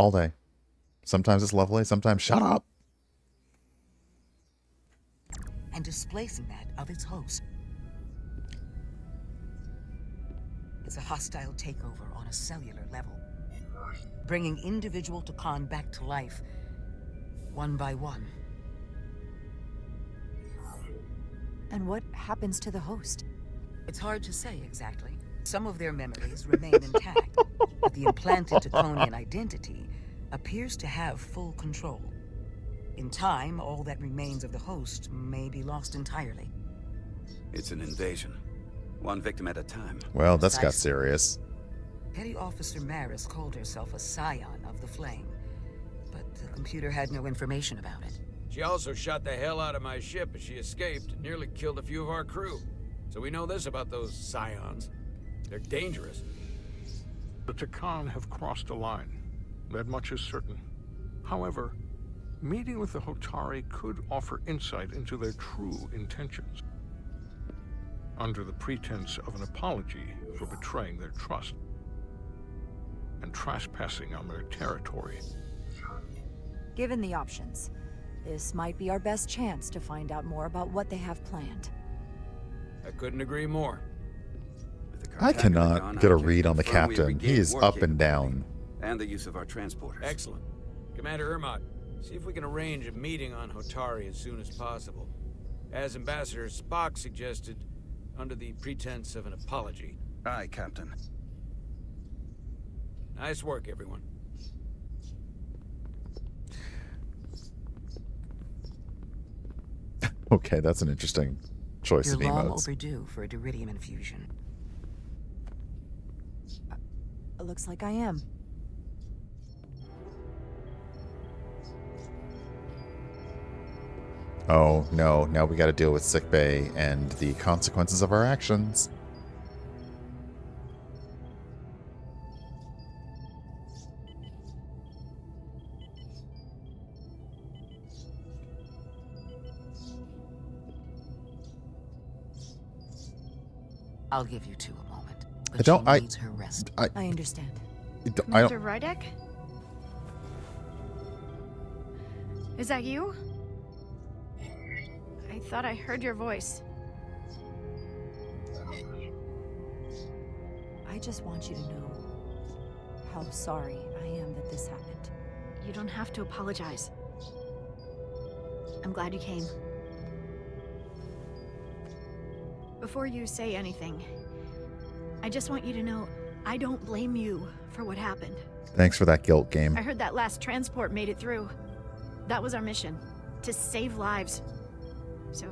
All day. Sometimes it's lovely, sometimes shut up. And displacing that of its host. It's a hostile takeover on a cellular level, bringing individual Takan back to life, one by one. And what happens to the host? It's hard to say exactly. Some of their memories remain intact, but the implanted Taconian identity appears to have full control. In time, all that remains of the host may be lost entirely. It's an invasion. One victim at a time. Well, that's got Precisely. serious. Petty Officer Maris called herself a scion of the flame, but the computer had no information about it. She also shot the hell out of my ship as she escaped and nearly killed a few of our crew. So we know this about those scions. They're dangerous. The Takan have crossed a line. That much is certain. However, meeting with the Hotari could offer insight into their true intentions. Under the pretense of an apology for betraying their trust and trespassing on their territory. Given the options, this might be our best chance to find out more about what they have planned. I couldn't agree more. I cannot get a read on the captain. He is up and down. And the use of our transporters. Excellent. Commander Ermot, see if we can arrange a meeting on Hotari as soon as possible. As Ambassador Spock suggested, under the pretense of an apology. Aye, Captain. Nice work, everyone. Okay, that's an interesting choice You're of long emotes. overdue for a Duridium infusion. It looks like I am. Oh, no. Now we gotta deal with sickbay and the consequences of our actions. I'll give you two a moment. I But don't- she needs her rest. I understand. I Mr. don't... Rydek? Is that you? I thought I heard your voice. I just want you to know how sorry I am that this happened. You don't have to apologize. I'm glad you came. Before you say anything, I just want you to know I don't blame you for what happened. Thanks for that guilt game. I heard that last transport made it through. That was our mission, to save lives. So,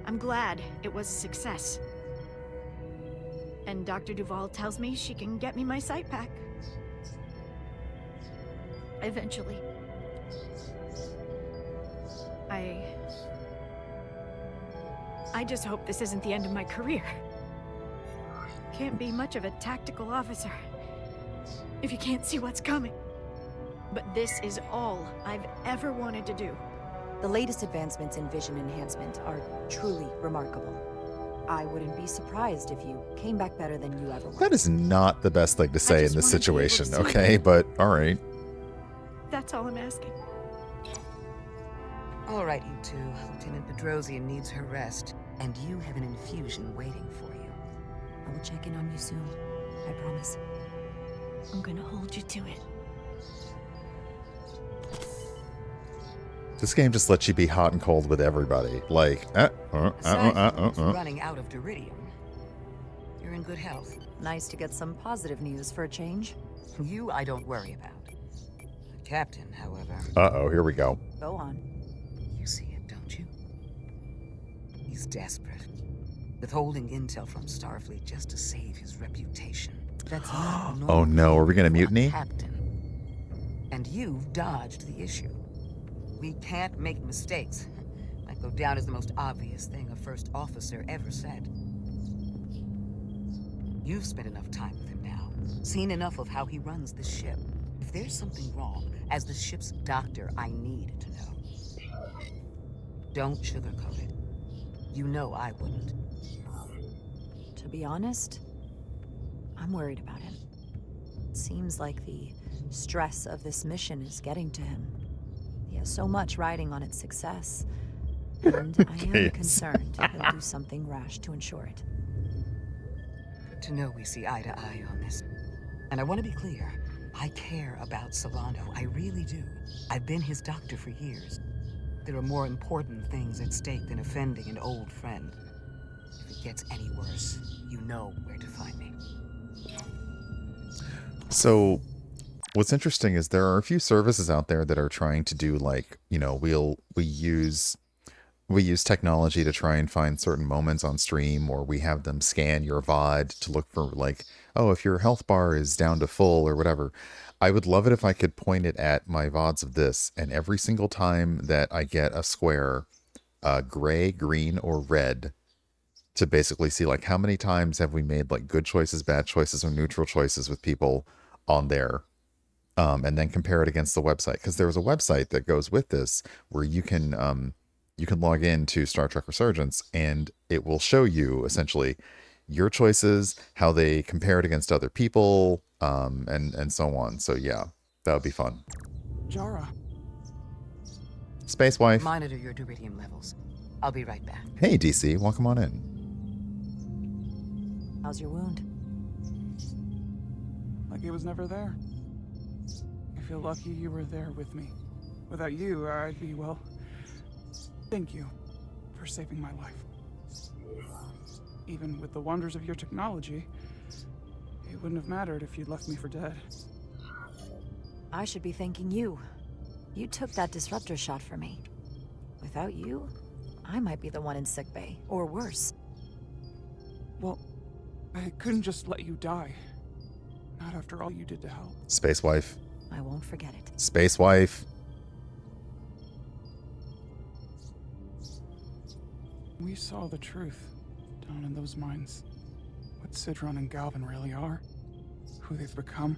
I'm glad it was a success. And Dr. Duval tells me she can get me my sight back. Eventually. I just hope this isn't the end of my career. Can't be much of a tactical officer if you can't see what's coming. But this is all I've ever wanted to do. The latest advancements in vision enhancement are truly remarkable. I wouldn't be surprised if you came back better than you ever were. That is not the best thing to say in just this wanted to be able to situation, see okay? you. But, alright. That's all I'm asking. All right, you two. Lieutenant Bedrosian needs her rest, and you have an infusion waiting for you. I will check in on you soon. I promise. I'm gonna hold you to it. This game just lets you be hot and cold with everybody. Like, Aside from running out of Duridium, you're in good health. Nice to get some positive news for a change. You, I don't worry about. The captain, however. Uh-oh, here we go. Go on. You see it, don't you? He's desperate. Withholding intel from Starfleet just to save his reputation. That's not normal. Oh no, are we gonna mutiny? Captain. And you've dodged the issue. We can't make mistakes. Might go down as the most obvious thing a first officer ever said. You've spent enough time with him now, seen enough of how he runs the ship. If there's something wrong, as the ship's doctor, I need to know. Don't sugarcoat it. You know I wouldn't. To be honest, I'm worried about him. Seems like the stress of this mission is getting to him. He has so much riding on its success. And I am concerned he'll do something rash to ensure it. To know we see eye to eye on this. And I want to be clear. I care about Solano. I really do. I've been his doctor for years. There are more important things at stake than offending an old friend. If it gets any worse, you know where to find me. So, what's interesting is there are a few services out there that are trying to do like, you know, we use technology to try and find certain moments on stream, or we have them scan your VOD to look for like, oh, if your health bar is down to full or whatever. I would love it if I could point it at my VODs of this, and every single time that I get a square, gray, green, or red, to basically see like how many times have we made like good choices, bad choices, or neutral choices with people on there. And then compare it against the website, because there's a website that goes with this where you can log into Star Trek Resurgence, and it will show you essentially your choices, how they compare it against other people, and so on. So yeah, that would be fun. Jara. Space wife. Monitor your deuterium levels. I'll be right back. Hey DC, welcome on in. How's your wound? Like it was never there. I feel lucky you were there with me. Without you, I'd be, well... Thank you for saving my life. Even with the wonders of your technology, it wouldn't have mattered if you'd left me for dead. I should be thanking you. You took that disruptor shot for me. Without you, I might be the one in sickbay, or worse. Well, I couldn't just let you die. Not after all you did to help. Space wife. I won't forget it. Space wife. We saw the truth down in those mines. What Sidron and Galvin really are. Who they've become.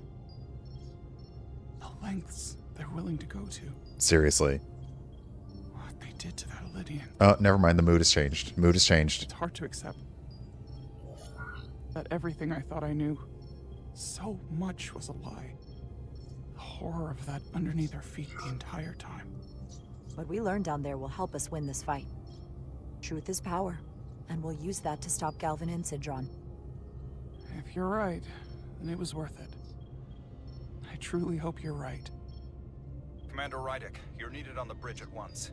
The lengths they're willing to go to. Seriously. What they did to that Lydian. Oh, never mind. The mood has changed. Mood has changed. It's hard to accept. That everything I thought I knew, so much was a lie. The horror of that underneath our feet the entire time. What we learned down there will help us win this fight. Truth is power, and we'll use that to stop Galvin and Sidron. If you're right, then it was worth it. I truly hope you're right. Commander Rydek, you're needed on the bridge at once.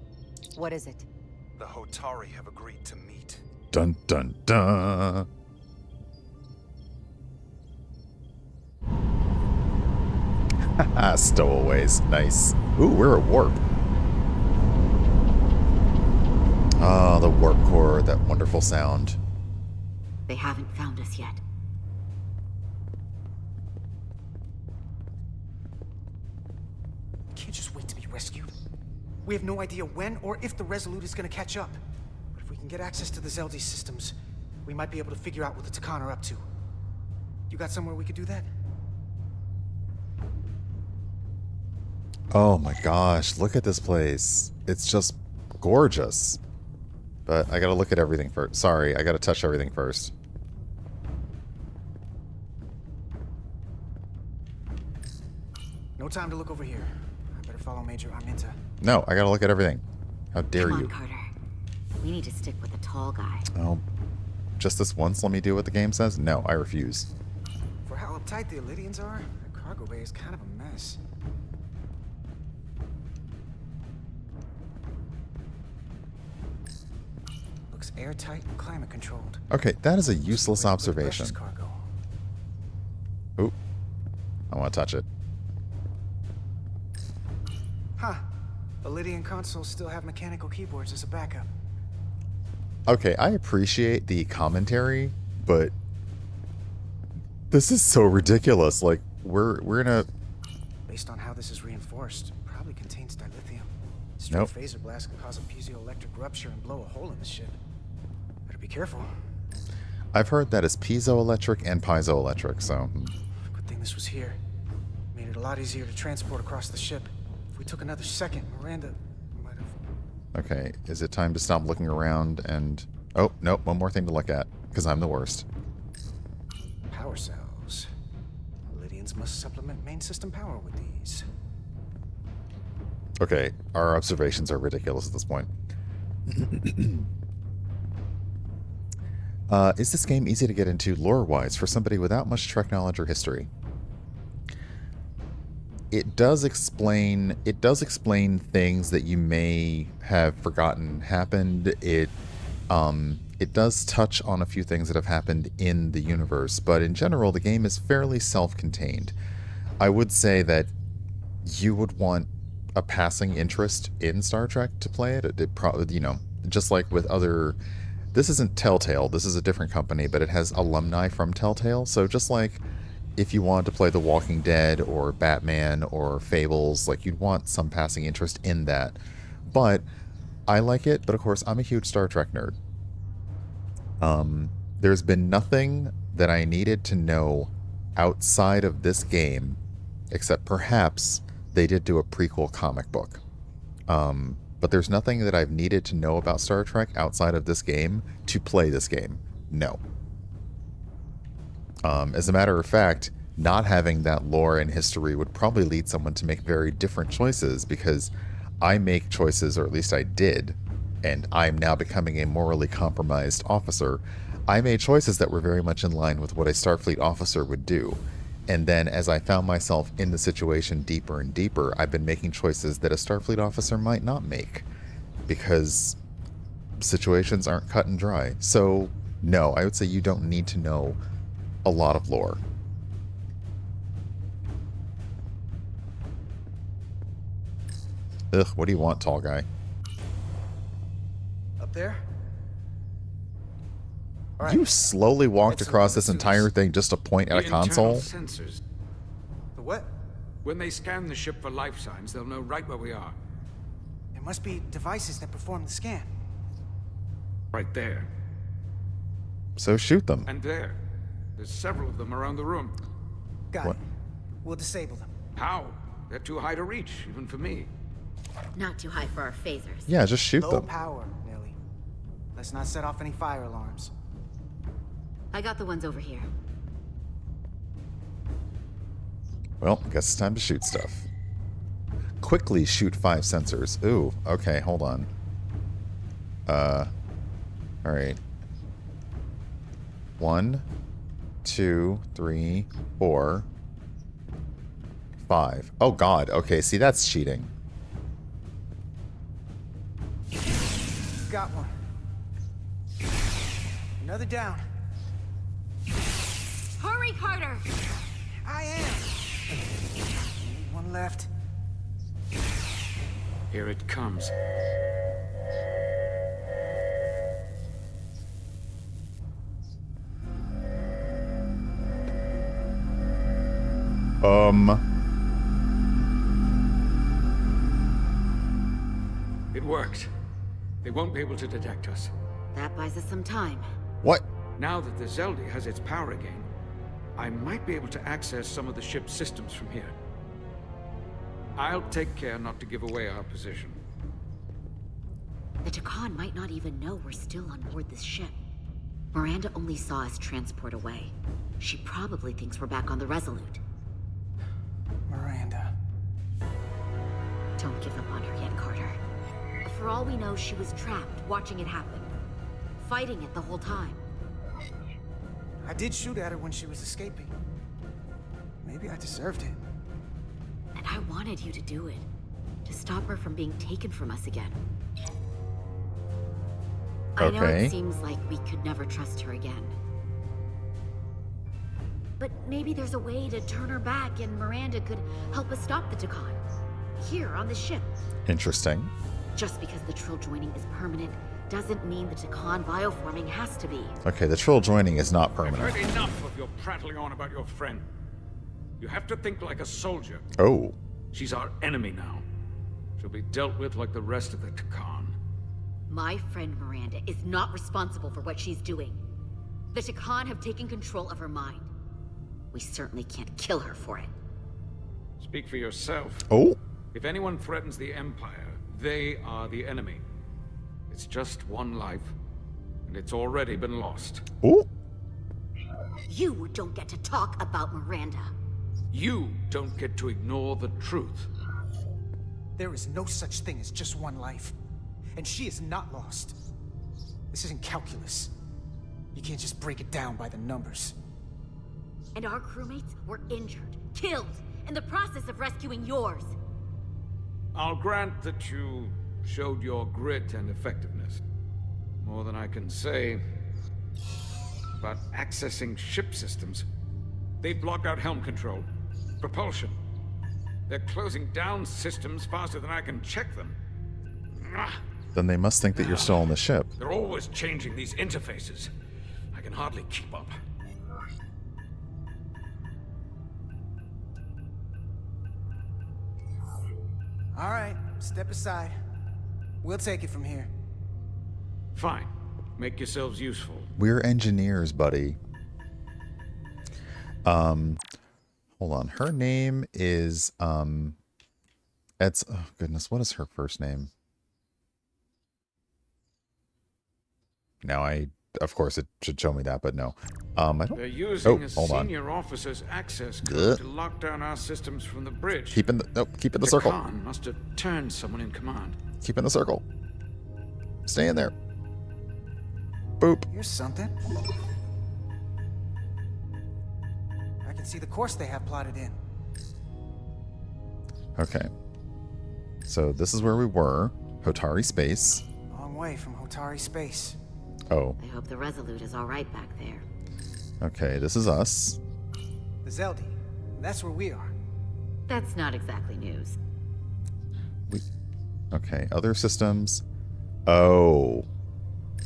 What is it? The Hotari have agreed to meet. Dun dun dun. Haha, stowaways. Nice. Ooh, we're at warp. Oh, the warp core, that wonderful sound. They haven't found us yet. Can't just wait to be rescued. We have no idea when or if the Resolute is gonna catch up. But if we can get access to the Zeldi systems, we might be able to figure out what the Takan are up to. You got somewhere we could do that? Oh my gosh, look at this place. It's just gorgeous. But I gotta look at everything first. Sorry, I gotta touch everything first. No time to look over here. I better follow Major Arminta. No, I gotta look at everything. How dare Come you? on, Carter. We need to stick with the tall guy. Oh, just this once let me do what the game says? No, I refuse. For how uptight the Elydians are, that cargo bay is kind of a mess. Looks airtight and climate controlled. Okay, that is a useless observation. Cargo. Ooh, I want to touch it. Huh. The Lydian consoles still have mechanical keyboards as a backup. Okay, I appreciate the commentary, but this is so ridiculous. Like, we're in a... Based on how this is reinforced, it probably contains dilithium. Straight Nope. phaser blast can cause a piezoelectric rupture and blow a hole in the ship. Better be careful. I've heard that is piezoelectric and piezoelectric, so... Good thing this was here. Made it a lot easier to transport across the ship. If we took another second, Miranda might have... Okay, is it time to stop looking around and... Oh, nope, one more thing to look at, because I'm the worst. Power cells. Lydians must supplement main system power with these. Okay, our observations are ridiculous at this point. Is this game easy to get into lore-wise for somebody without much Trek knowledge or history? It does explain things that you may have forgotten happened. It does touch on a few things that have happened in the universe, but in general, the game is fairly self-contained. I would say that you would want a passing interest in Star Trek to play it. It probably, you know, just like with other... This isn't Telltale, this is a different company, but it has alumni from Telltale, so just like if you wanted to play The Walking Dead or Batman or Fables, like you'd want some passing interest in that. But I like it, but of course I'm a huge Star Trek nerd. There's been nothing that I needed to know outside of this game, except perhaps they did do a prequel comic book. But there's nothing that I've needed to know about Star Trek outside of this game to play this game. No. As a matter of fact, not having that lore and history would probably lead someone to make very different choices, because I make choices, or at least I did, and I'm now becoming a morally compromised officer. I made choices that were very much in line with what a Starfleet officer would do. And then as I found myself in the situation deeper and deeper, I've been making choices that a Starfleet officer might not make, because situations aren't cut and dry. So, no, I would say you don't need to know a lot of lore. Ugh, what do you want, tall guy? Up there? You slowly walked across this entire thing just to point at a console? Sensors. The what? When they scan the ship for life signs, they'll know right where we are. There must be devices that perform the scan. Right there. So shoot them. And there. There's several of them around the room. Got it. We'll disable them. How? They're too high to reach, even for me. Not too high for our phasers. Yeah, just shoot Low them. power, Millie. Let's not set off any fire alarms. I got the ones over here. Well, I guess it's time to shoot stuff. Quickly shoot 5 sensors. Ooh, okay, hold on. Alright. 1, 2, 3, 4, 5. Oh god, okay, see, that's cheating. Got one. Another down. Hurry, Carter! I am. One left. Here it comes. It worked. They won't be able to detect us. That buys us some time. What? Now that the Zeldi has its power again, I might be able to access some of the ship's systems from here. I'll take care not to give away our position. The Takan might not even know we're still on board this ship. Miranda only saw us transport away. She probably thinks we're back on the Resolute. Miranda. Don't give up on her yet, Carter. For all we know, she was trapped, watching it happen. Fighting it the whole time. I did shoot at her when she was escaping. Maybe I deserved it. And I wanted you to do it. To stop her from being taken from us again. I know it seems like we could never trust her again. But maybe there's a way to turn her back and Miranda could help us stop the Takan. Here, on the ship. Interesting. Just because the Trill joining is permanent doesn't mean the Takan bioforming has to be. Okay, the Trill joining is not I've permanent. heard enough of your prattling on about your friend. You have to think like a soldier. Oh. She's our enemy now. She'll be dealt with like the rest of the Takan. My friend Miranda is not responsible for what she's doing. The Takan have taken control of her mind. We certainly can't kill her for it. Speak for yourself. Oh. If anyone threatens the Empire, they are the enemy. It's just one life, and it's already been lost. Oh. You don't get to talk about Miranda. You don't get to ignore the truth. There is no such thing as just one life. And she is not lost. This isn't calculus. You can't just break it down by the numbers. And our crewmates were injured, killed, in the process of rescuing yours. I'll grant that you showed your grit and effectiveness. More than I can say about accessing ship systems. They've blocked out helm control, propulsion. They're closing down systems faster than I can check them. Then they must think that you're still on the ship. They're always changing these interfaces. I can hardly keep up. All right, step aside. We'll take it from here. Fine. Make yourselves useful. We're engineers, buddy. Hold on. Her name is it's oh goodness, what is her first name? Now of course it should show me that, but no. I don't. They're using a hold on. senior officer's access code to lock down our systems from the bridge. Keep in the circle. Khan must have turned someone in command. Keep in the circle. Stay in there. Boop. Here's something. I can see the course they have plotted in. Okay. So this is where we were. Hotari space. Long way from Hotari space. Oh. I hope the Resolute is all right back there. Okay, this is us. The Zeldi. That's where we are. That's not exactly news. Okay, other systems. Oh.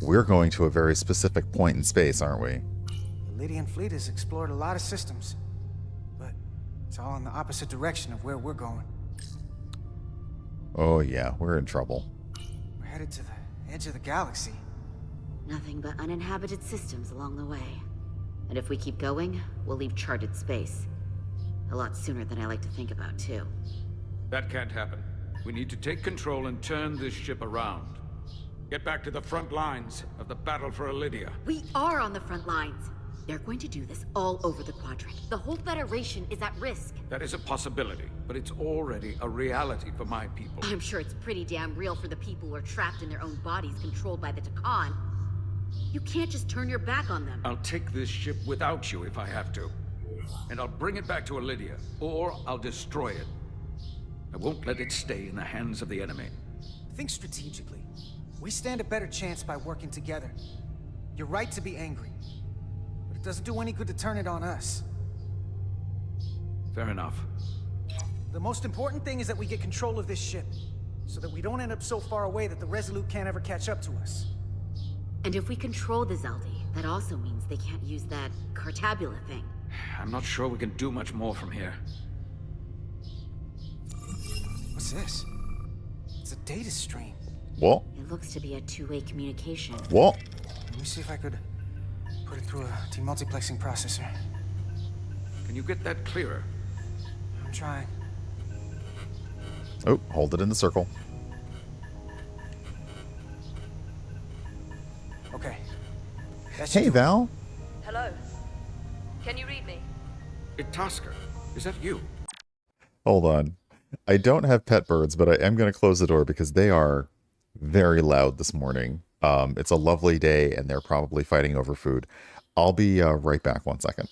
We're going to a very specific point in space, aren't we? The Lydian fleet has explored a lot of systems, but it's all in the opposite direction of where we're going. Oh yeah, we're in trouble. We're headed to the edge of the galaxy. Nothing but uninhabited systems along the way. And if we keep going, we'll leave charted space. A lot sooner than I like to think about, too. That can't happen. We need to take control and turn this ship around. Get back to the front lines of the battle for Elydia. We are on the front lines. They're going to do this all over the quadrant. The whole Federation is at risk. That is a possibility, but it's already a reality for my people. I'm sure it's pretty damn real for the people who are trapped in their own bodies controlled by the Takan. You can't just turn your back on them. I'll take this ship without you if I have to. And I'll bring it back to Elydia, or I'll destroy it. I won't let it stay in the hands of the enemy. Think strategically. We stand a better chance by working together. You're right to be angry, but it doesn't do any good to turn it on us. Fair enough. The most important thing is that we get control of this ship, so that we don't end up so far away that the Resolute can't ever catch up to us. And if we control the Zeldi, that also means they can't use that Cartabula thing. I'm not sure we can do much more from here. What's this? It's a data stream. What? It looks to be a two-way communication. What? Let me see if I could put it through a demultiplexing processor. Can you get that clearer? I'm trying. Oh, hold it in the circle. Okay. Hey, Val. Hello. Can you read me? Itaska, is that you? Hold on. I don't have pet birds, but I am going to close the door because they are very loud this morning. It's a lovely day, and they're probably fighting over food. I'll be right back 1 second.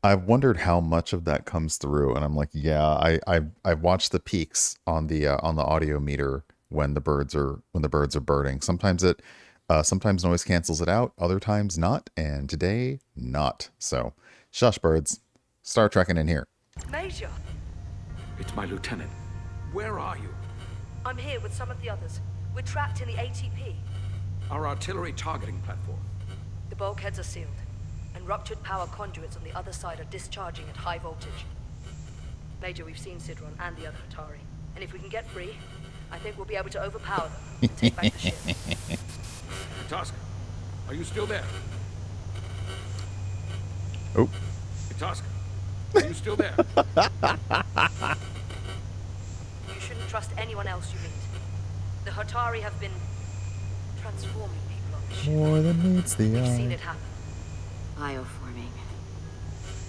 I've wondered how much of that comes through, and I'm like, yeah, I've watched the peaks on the audio meter when the birds are birding. Sometimes sometimes noise cancels it out, other times not, and today not. So, shush, birds, start trekking in here. Major, It's my lieutenant. Where are you? I'm here with some of the others. We're trapped in the ATP. Our artillery targeting platform. The bulkheads are sealed, and ruptured power conduits on the other side are discharging at high voltage. Major, we've seen Sidron and the other Atari, and if we can get free, I think we'll be able to overpower them and take back the ship. Itaska, Are you still there? Oh. Itasca, are you still there? You shouldn't trust anyone else you meet. The Hotari have been transforming people on the ship. More than meets the We've eye. seen it happen. Bioforming.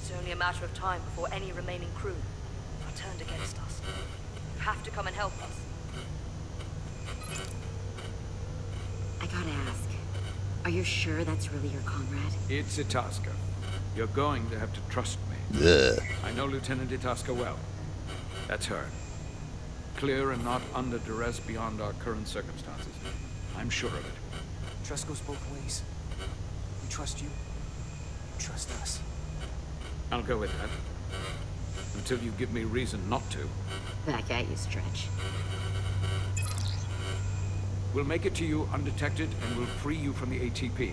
It's only a matter of time before any remaining crew are turned against us. You have to come and help us. I gotta ask, are you sure that's really your comrade? It's Itasca. You're going to have to trust me. Ugh. I know Lieutenant Itasca well. That's her. Clear and not under duress beyond our current circumstances. I'm sure of it. Trust goes both ways. We trust you. You trust us. I'll go with that. Until you give me reason not to. Back at you, Stretch. We'll make it to you undetected and we'll free you from the ATP.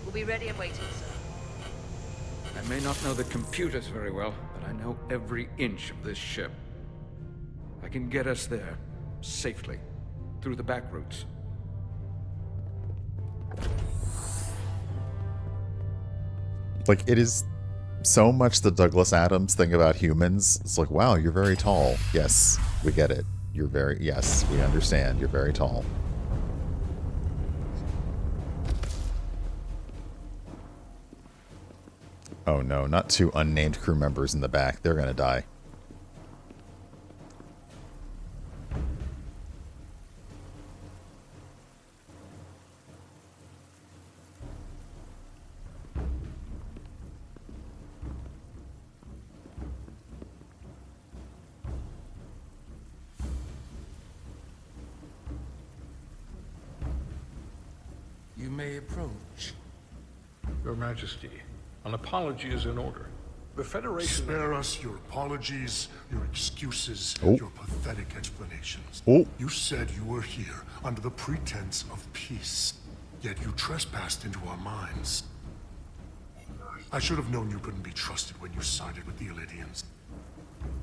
We'll be ready and waiting, sir. I may not know the computers very well, but I know every inch of this ship. I can get us there, safely, through the back routes. Like, it is so much the Douglas Adams thing about humans. It's like, wow, you're very tall. Yes, we get it. You're very, yes, we understand. You're very tall. Oh no, not two unnamed crew members in the back. They're gonna die. You may approach. Your Majesty, an apology is in order. The Federation... Spare us your apologies, your excuses, Oh. your pathetic explanations. Oh. You said you were here under the pretense of peace, yet you trespassed into our minds. I should have known you couldn't be trusted when you sided with the Illidians.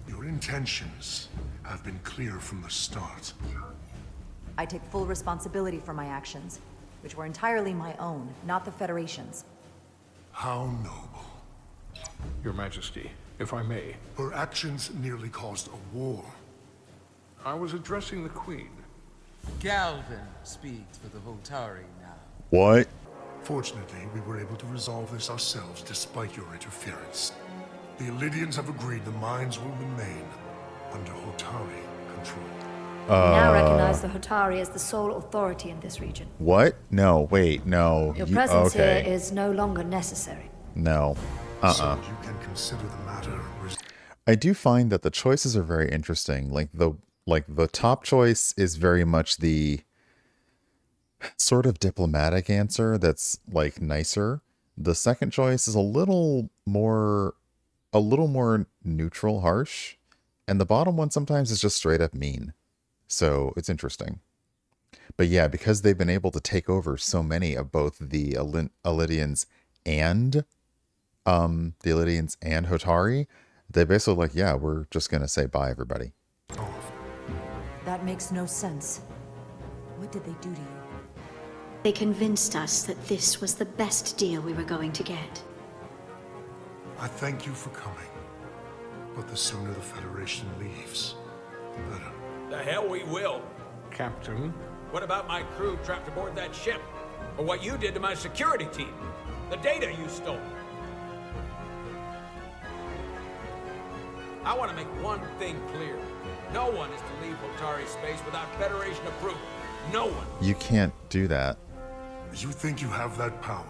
Your intentions have been clear from the start. I take full responsibility for my actions, which were entirely my own, not the Federation's. How noble. Your Majesty, if I may. Her actions nearly caused a war. I was addressing the Queen. Galvin speaks for the Hotari now. What? Fortunately, we were able to resolve this ourselves despite your interference. The Illidians have agreed the mines will remain under Hotari control. We now recognize the Hotari as the sole authority in this region. What? No, wait, no. Your presence okay. here is no longer necessary. No. So you can consider the matter. I do find that the choices are very interesting. Like the top choice is very much the sort of diplomatic answer that's like nicer. The second choice is a little more neutral, harsh, and the bottom one sometimes is just straight up mean. So it's interesting. But yeah, because they've been able to take over so many of both the Illidians and Hotari, they basically like, yeah, we're just gonna say bye, everybody. That makes no sense. What did they do to you? They convinced us that this was the best deal we were going to get. I thank you for coming, but the sooner the Federation leaves, the better. The hell we will. Captain? What about my crew trapped aboard that ship? Or what you did to my security team? The data you stole? I want to make one thing clear. No one is to leave Hotari space without Federation approval. No one. You can't do that. You think you have that power?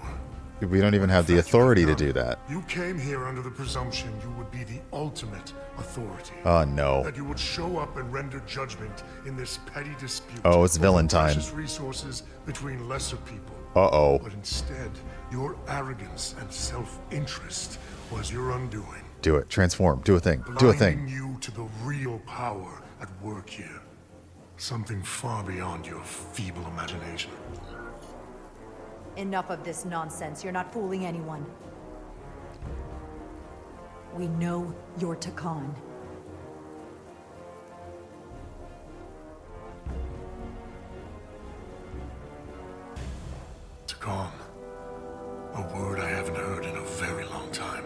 We don't even have the authority to do that. You came here under the presumption you would be the ultimate authority. Oh, no. That you would show up and render judgment in this petty dispute. Oh, it's villain over time. precious resources between lesser people. Uh-oh. But instead, your arrogance and self-interest was your undoing. Do it. Transform. Do a thing. Do a Blinding thing. you to the real power at work here. Something far beyond your feeble imagination. Enough of this nonsense. You're not fooling anyone. We know you're Takan. Takan. A word I haven't heard in a very long time.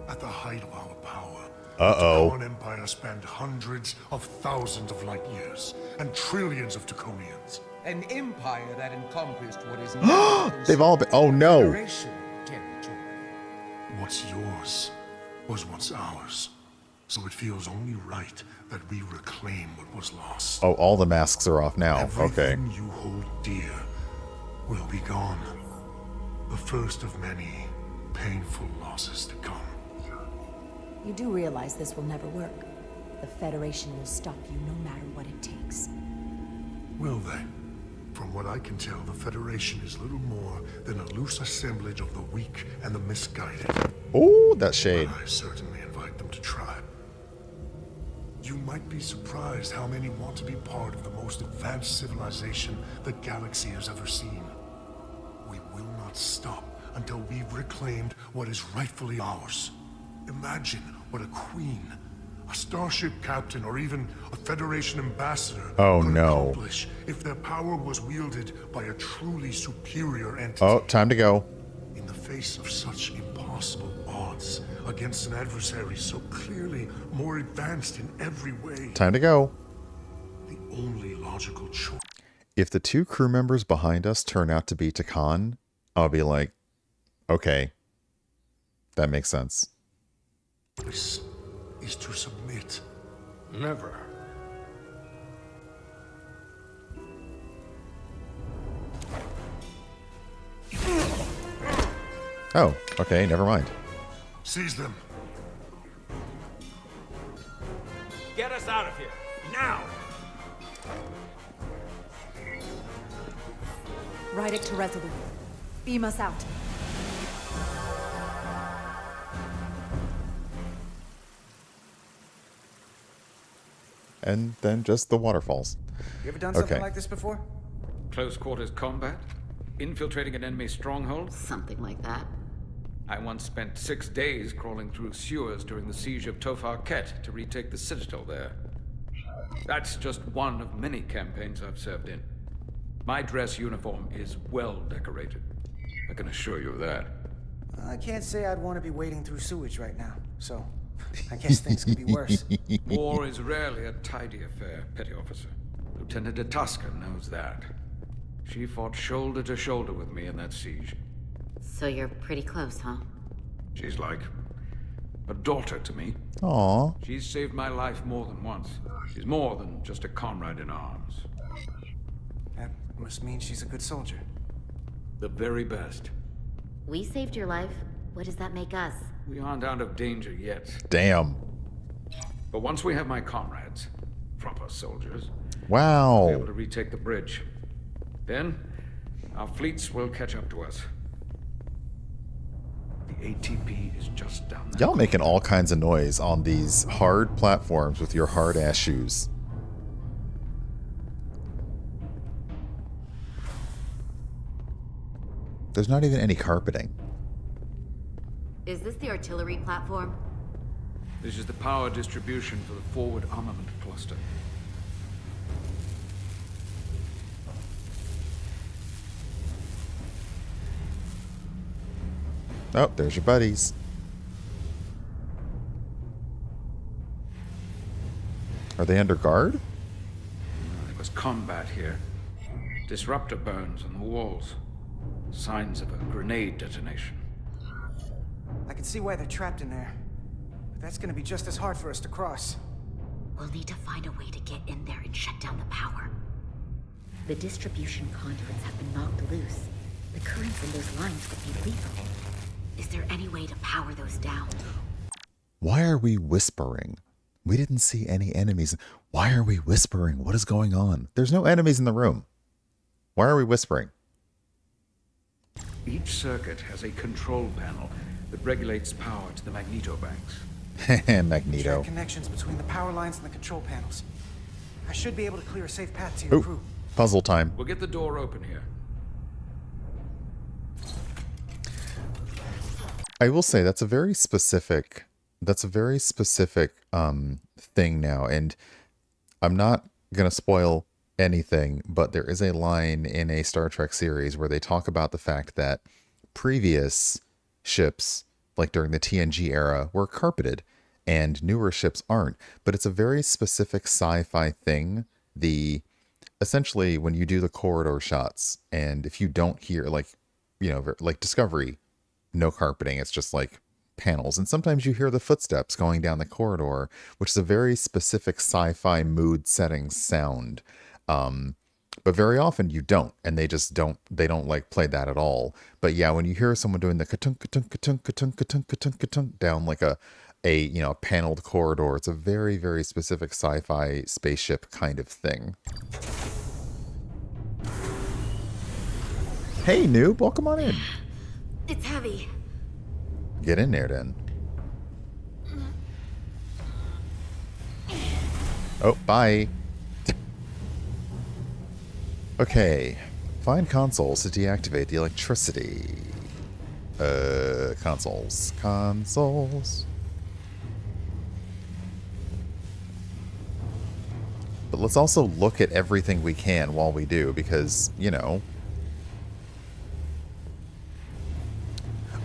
At the height of our power, Uh-oh. the Tacon Empire spanned hundreds of thousands of light years and trillions of Taconians. An empire that encompassed what is now They've all been. Oh no. Federation territory. What's yours was once ours, so it feels only right that we reclaim what was lost. Oh, all the masks are off now. Okay. Everything you hold dear will be gone. The first of many painful losses to come. You do realize this will never work. The Federation will stop you no matter what it takes. Will they? From what I can tell, the Federation is little more than a loose assemblage of the weak and the misguided. Oh, that shade. But I certainly invite them to try. You might be surprised how many want to be part of the most advanced civilization the galaxy has ever seen. We will not stop until we've reclaimed what is rightfully ours. Imagine what a queen, a starship captain, or even a Federation ambassador could accomplish if their power was wielded by a truly superior entity. Oh, time to go. In the face of such impossible odds, against an adversary so clearly more advanced in every way. Time to go. The only logical choice. If the two crew members behind us turn out to be Tacon, I'll be like, okay, that makes sense. Is to submit. Never. Oh, okay, never mind. Seize them. Get us out of here, now! Ride it to Resolute. Beam us out. And then just the waterfalls. You ever done something like this before? Close quarters combat? Infiltrating an enemy stronghold? Something like that. I once spent 6 days crawling through sewers during the siege of Tofar Ket to retake the citadel there. That's just one of many campaigns I've served in. My dress uniform is well decorated. I can assure you of that. I can't say I'd want to be wading through sewage right now, so I guess things could be worse. War is rarely a tidy affair, Petty Officer. Lieutenant Itasca knows that. She fought shoulder to shoulder with me in that siege. So you're pretty close, huh? She's like a daughter to me. Aww. She's saved my life more than once. She's more than just a comrade in arms. That must mean she's a good soldier. The very best. We saved your life. What does that make us? We aren't out of danger yet. Damn. But once we have my comrades, proper soldiers, wow, we'll be able to retake the bridge. Then, our fleets will catch up to us. The ATP is just down there. Y'all making all kinds of noise on these hard platforms with your hard-ass shoes. There's not even any carpeting. Is this the artillery platform? This is the power distribution for the forward armament cluster. Oh, there's your buddies. Are they under guard? There was combat here. Disruptor burns on the walls. Signs of a grenade detonation. I can see why they're trapped in there. But that's gonna be just as hard for us to cross. We'll need to find a way to get in there and shut down the power. The distribution conduits have been knocked loose. The currents in those lines could be lethal. Is there any way to power those down? Why are we whispering? We didn't see any enemies. Why are we whispering? What is going on? There's no enemies in the room. Why are we whispering? Each circuit has a control panel that regulates power to the magnetobanks. Magneto. Track connections between the power lines and the control panels. I should be able to clear a safe path to your crew. Puzzle time. We'll get the door open here. I will say that's a very specific thing now, and I'm not gonna spoil anything, but there is a line in a Star Trek series where they talk about the fact that previous ships, like during the TNG era, were carpeted, and newer ships aren't. But it's a very specific sci-fi thing. Essentially, when you do the corridor shots, and if you don't hear, like, like Discovery, no carpeting, it's just like panels. And sometimes you hear the footsteps going down the corridor, which is a very specific sci-fi mood setting sound. But very often you don't, and they don't like play that at all. But yeah, when you hear someone doing the ka-tunk, ka-tunk, ka-tunk, ka-tunk, ka-tunk, ka-tunk, ka-tunk down like a paneled corridor, it's a very, very specific sci-fi spaceship kind of thing. Hey, noob, welcome on in. It's heavy. Get in there, then. Oh, bye. Okay. Find consoles to deactivate the electricity. Consoles. Consoles. But let's also look at everything we can while we do, because,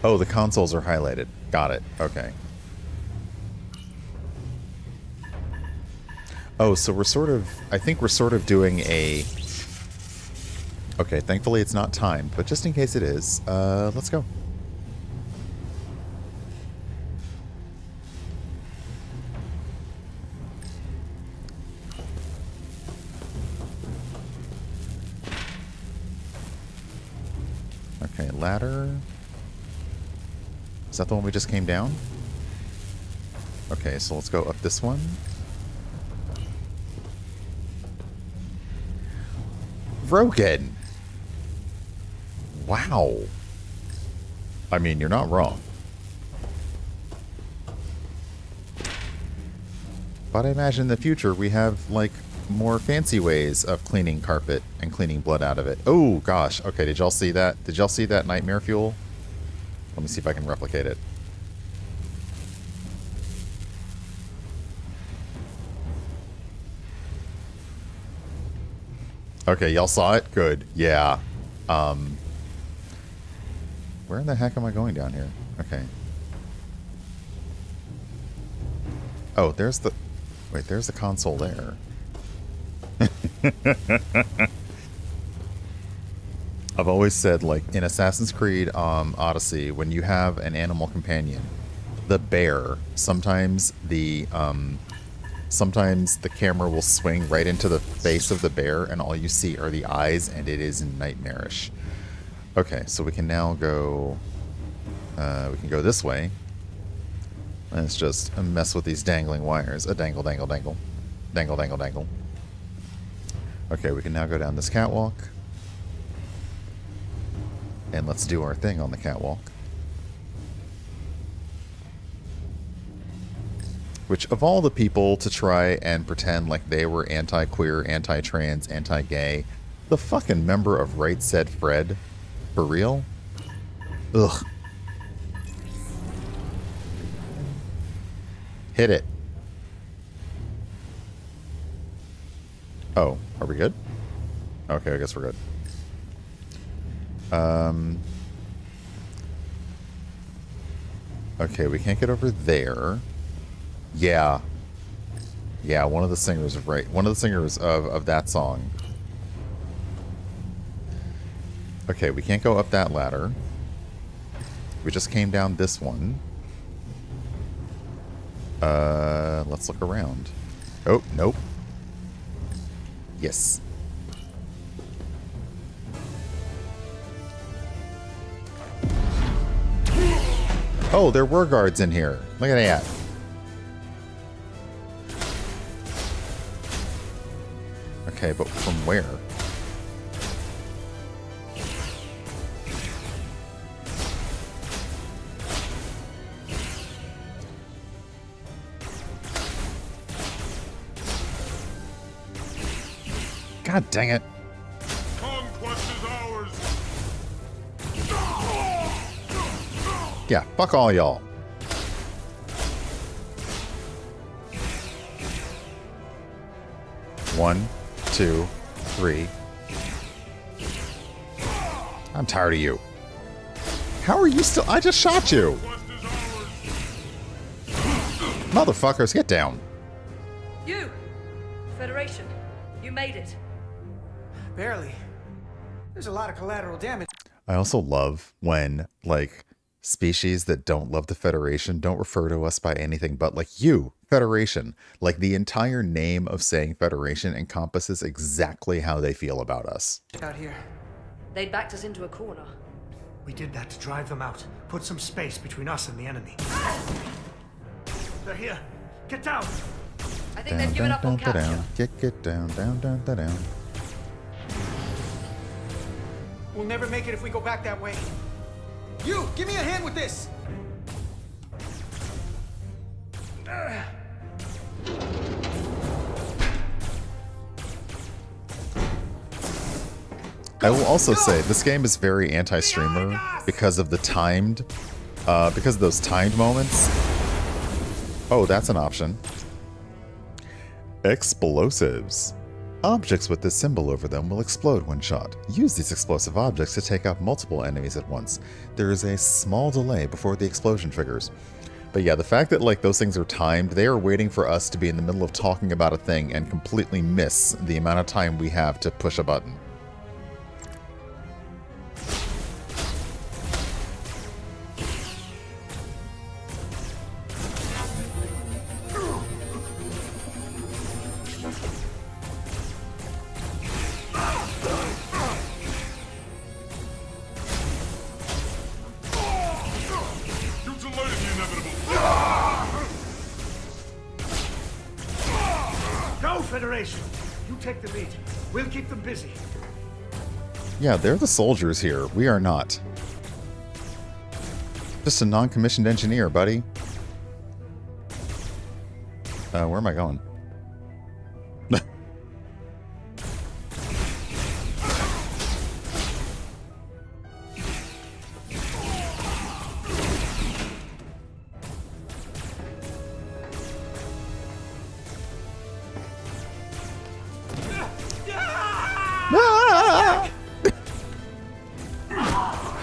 Oh, the consoles are highlighted. Got it. Okay. Oh, so I think we're sort of doing a... Okay, thankfully it's not timed, but just in case it is, let's go. Okay, ladder. Is that the one we just came down? Okay, so let's go up this one. Rogan! Wow. I mean, you're not wrong. But I imagine in the future we have, like, more fancy ways of cleaning carpet and cleaning blood out of it. Oh, gosh. Okay, did y'all see that? Did y'all see that nightmare fuel? Let me see if I can replicate it. Okay, y'all saw it? Good. Yeah. Where in the heck am I going down here? Okay. Oh, there's the... Wait, there's the console there. I've always said, like, in Assassin's Creed Odyssey, when you have an animal companion, the bear, sometimes the camera will swing right into the face of the bear, and all you see are the eyes, and it is nightmarish. Okay, so we can now go... we can go this way. And it's just a mess with these dangling wires. A dangle, dangle, dangle. Dangle, dangle, dangle. Okay, we can now go down this catwalk. And let's do our thing on the catwalk. Which, of all the people to try and pretend like they were anti-queer, anti-trans, anti-gay, the fucking member of Right Said Fred? For real? Ugh. Hit it. Oh, are we good? Okay, I guess we're good. Okay, we can't get over there. Yeah. Yeah, one of the singers of that song. Okay, we can't go up that ladder. We just came down this one. Let's look around. Oh, nope. Yes. Oh, there were guards in here. Look at that. Okay, but from where? God dang it. Conquest is ours. Yeah, fuck all y'all. One, two, three. I'm tired of you. how are you still? I just shot you. Motherfuckers, get down. You! Federation, you made it. Barely. There's a lot of collateral damage. I also love when, like, species that don't love the Federation don't refer to us by anything but, like, you, Federation. Like, the entire name of saying Federation encompasses exactly how they feel about us. Out here. They backed us into a corner. We did that to drive them out. Put some space between us and the enemy. They're here. Get down. I think they've given up on capture. Down. Get down, down. We'll never make it if we go back that way. You, give me a hand with this. I will also say this game is very anti-streamer because of the because of those timed moments. Oh, that's an option. Explosives. Objects with this symbol over them will explode when shot. Use these explosive objects to take out multiple enemies at once. There is a small delay before the explosion triggers. But yeah, the fact that like those things are timed, they are waiting for us to be in the middle of talking about a thing and completely miss the amount of time we have to push a button. Federation, you take the lead. We'll keep them busy. Yeah, they're the soldiers here. We are not. Just a non-commissioned engineer, buddy. Where am I going?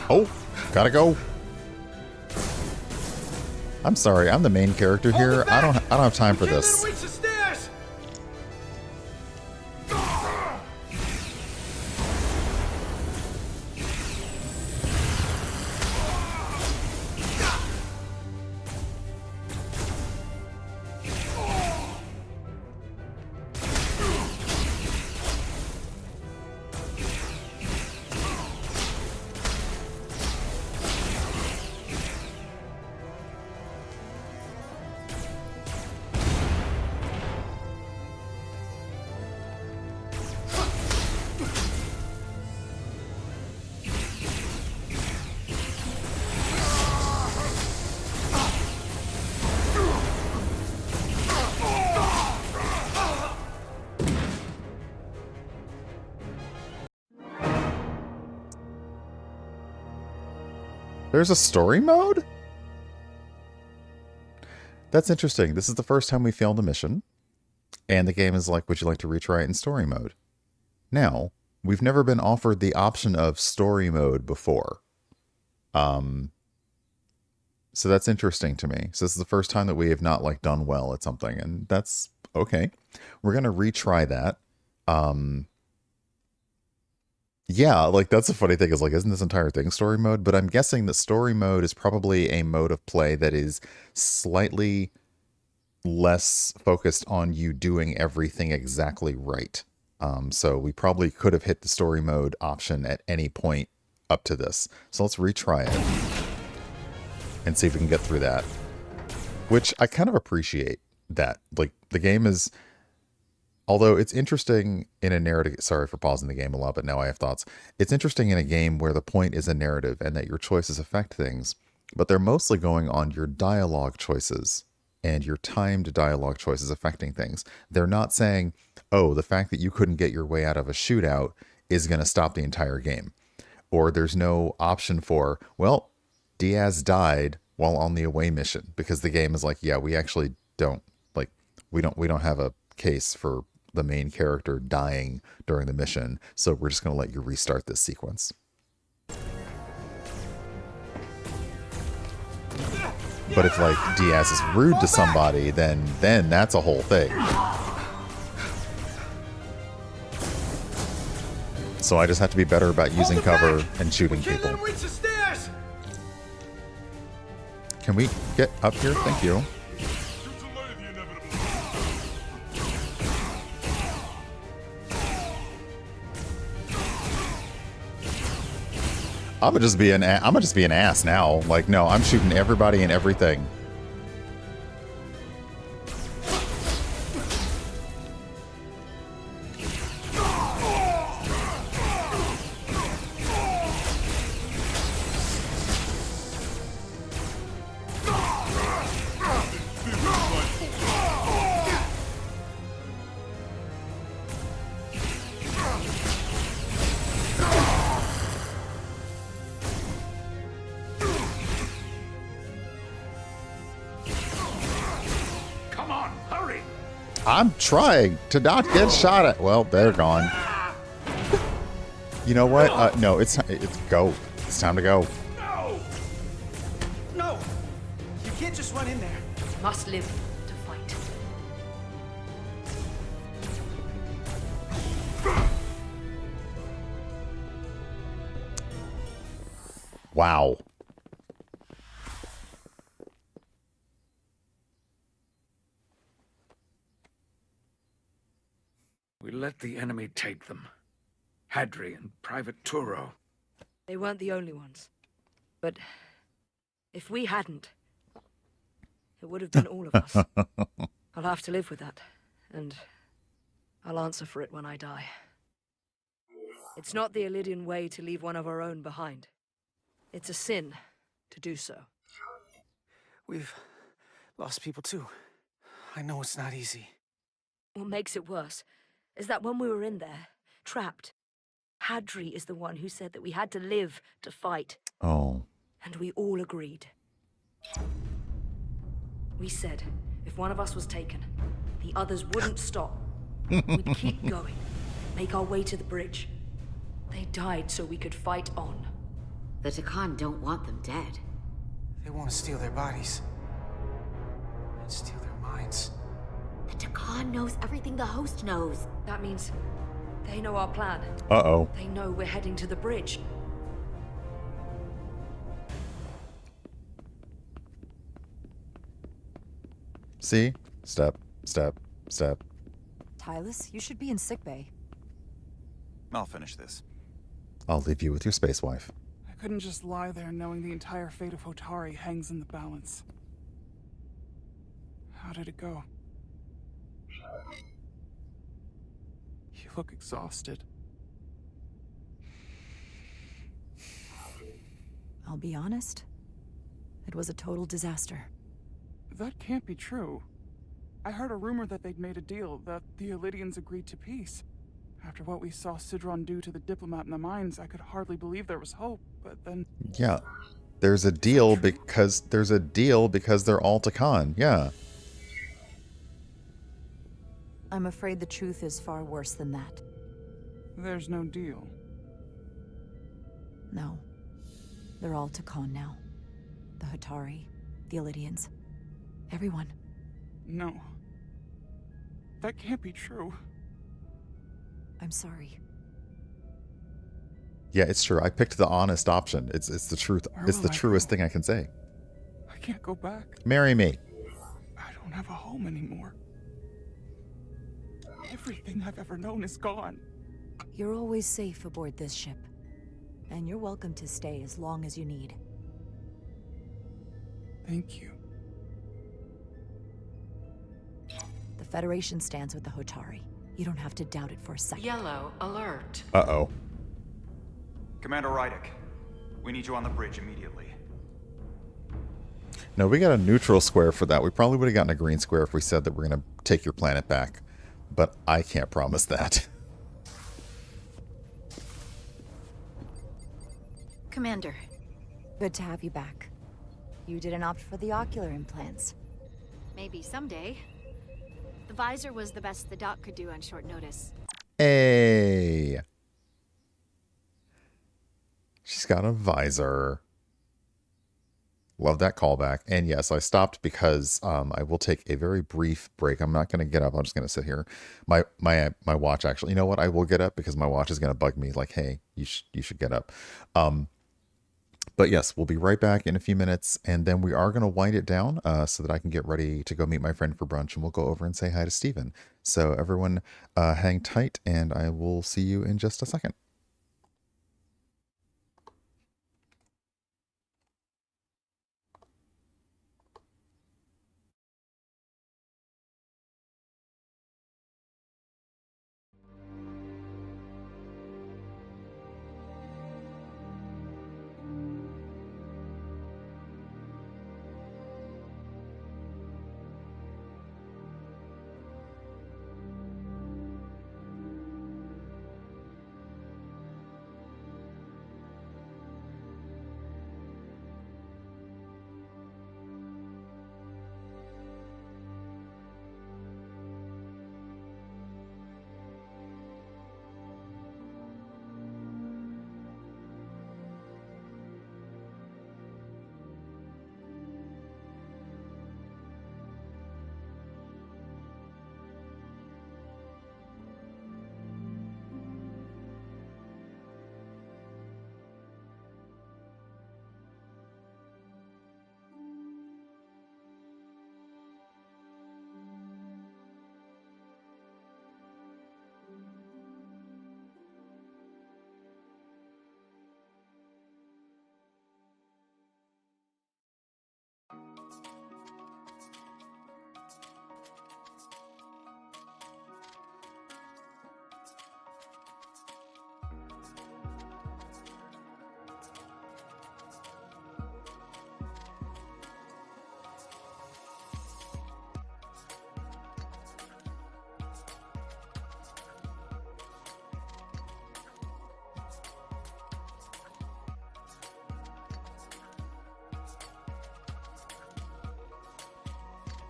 Oh, gotta go. I'm sorry, I'm the main character here. I don't have time for this. There's a story mode? That's interesting. This is the first time we failed a mission. And the game is like, would you like to retry it in story mode? Now, we've never been offered the option of story mode before. So that's interesting to me. So this is the first time that we have not like done well at something, and that's okay. We're going to retry that. Yeah, like that's the funny thing is like, isn't this entire thing story mode? But I'm guessing that story mode is probably a mode of play that is slightly less focused on you doing everything exactly right. So we probably could have hit the story mode option at any point up to this. So let's retry it and see if we can get through that. Which I kind of appreciate that. Like the game is... Although it's interesting in a narrative, sorry for pausing the game a lot, but now I have thoughts. It's interesting in a game where the point is a narrative and that your choices affect things, but they're mostly going on your dialogue choices and your timed dialogue choices affecting things. They're not saying, oh, the fact that you couldn't get your way out of a shootout is going to stop the entire game. Or there's no option for, well, Diaz died while on the away mission, because the game is like, yeah, we actually don't, like, we don't have a case for the main character dying during the mission, so we're just going to let you restart this sequence. But if like Diaz is rude to somebody, then that's a whole thing. So I just have to be better about using cover and shooting people. Can we get up here? Thank you. I'm gonna just be an ass now. Like, no, I'm shooting everybody and everything. I'm trying to not get shot at. Well, they're gone. You know what? No, it's go. It's time to go. No! No! You can't just run in there. Must live to fight. Wow. We let the enemy take them. Hadri and Private Turo. They weren't the only ones. But if we hadn't, it would have been all of us. I'll have to live with that, and I'll answer for it when I die. It's not the Illidian way to leave one of our own behind. It's a sin to do so. We've lost people too. I know it's not easy. What makes it worse is that when we were in there, trapped, Hadri is the one who said that we had to live to fight. Oh. And we all agreed. We said if one of us was taken, the others wouldn't stop. We'd keep going, make our way to the bridge. They died so we could fight on. The Takan don't want them dead. They want to steal their bodies. And steal their minds. The Takan knows everything the host knows. That means they know our plan. Uh-oh. They know we're heading to the bridge. See? Step, step, step. Tylus, you should be in sickbay. I'll finish this. I'll leave you with your space wife. I couldn't just lie there knowing the entire fate of Hotari hangs in the balance. How did it go? You look exhausted. I'll be honest. It was a total disaster. That can't be true. I heard a rumor that they'd made a deal, that the Illidians agreed to peace. After what we saw Sidron do to the diplomat in the mines, I could hardly believe there was hope, but then... Yeah. There's a deal because they're all Takan. Yeah. I'm afraid the truth is far worse than that. There's no deal. No. They're all Takan now. The Hotari, the Illidians. Everyone. No. That can't be true. I'm sorry. Yeah, it's true. I picked the honest option. It's the truth. It's the truest thing I can say. I can't go back. Marry me. I don't have a home anymore. Everything I've ever known is gone. You're always safe aboard this ship. And you're welcome to stay as long as you need. Thank you. The Federation stands with the Hotari. You don't have to doubt it for a second. Yellow alert. Uh-oh. Commander Rydick, we need you on the bridge immediately. No, we got a neutral square for that. We probably would have gotten a green square if we said that we're going to take your planet back. But I can't promise that. Commander. Good to have you back. You didn't opt for the ocular implants. Maybe someday. The visor was the best the doc could do on short notice. Hey. She's got a visor. Love that callback. And yes, I stopped because I will take a very brief break. I'm not going to get up. I'm just going to sit here. My watch actually. You know what? I will get up because my watch is going to bug me. Like, hey, you should get up. But yes, we'll be right back in a few minutes, and then we are going to wind it down so that I can get ready to go meet my friend for brunch, and we'll go over and say hi to Steven. So everyone, hang tight, and I will see you in just a second.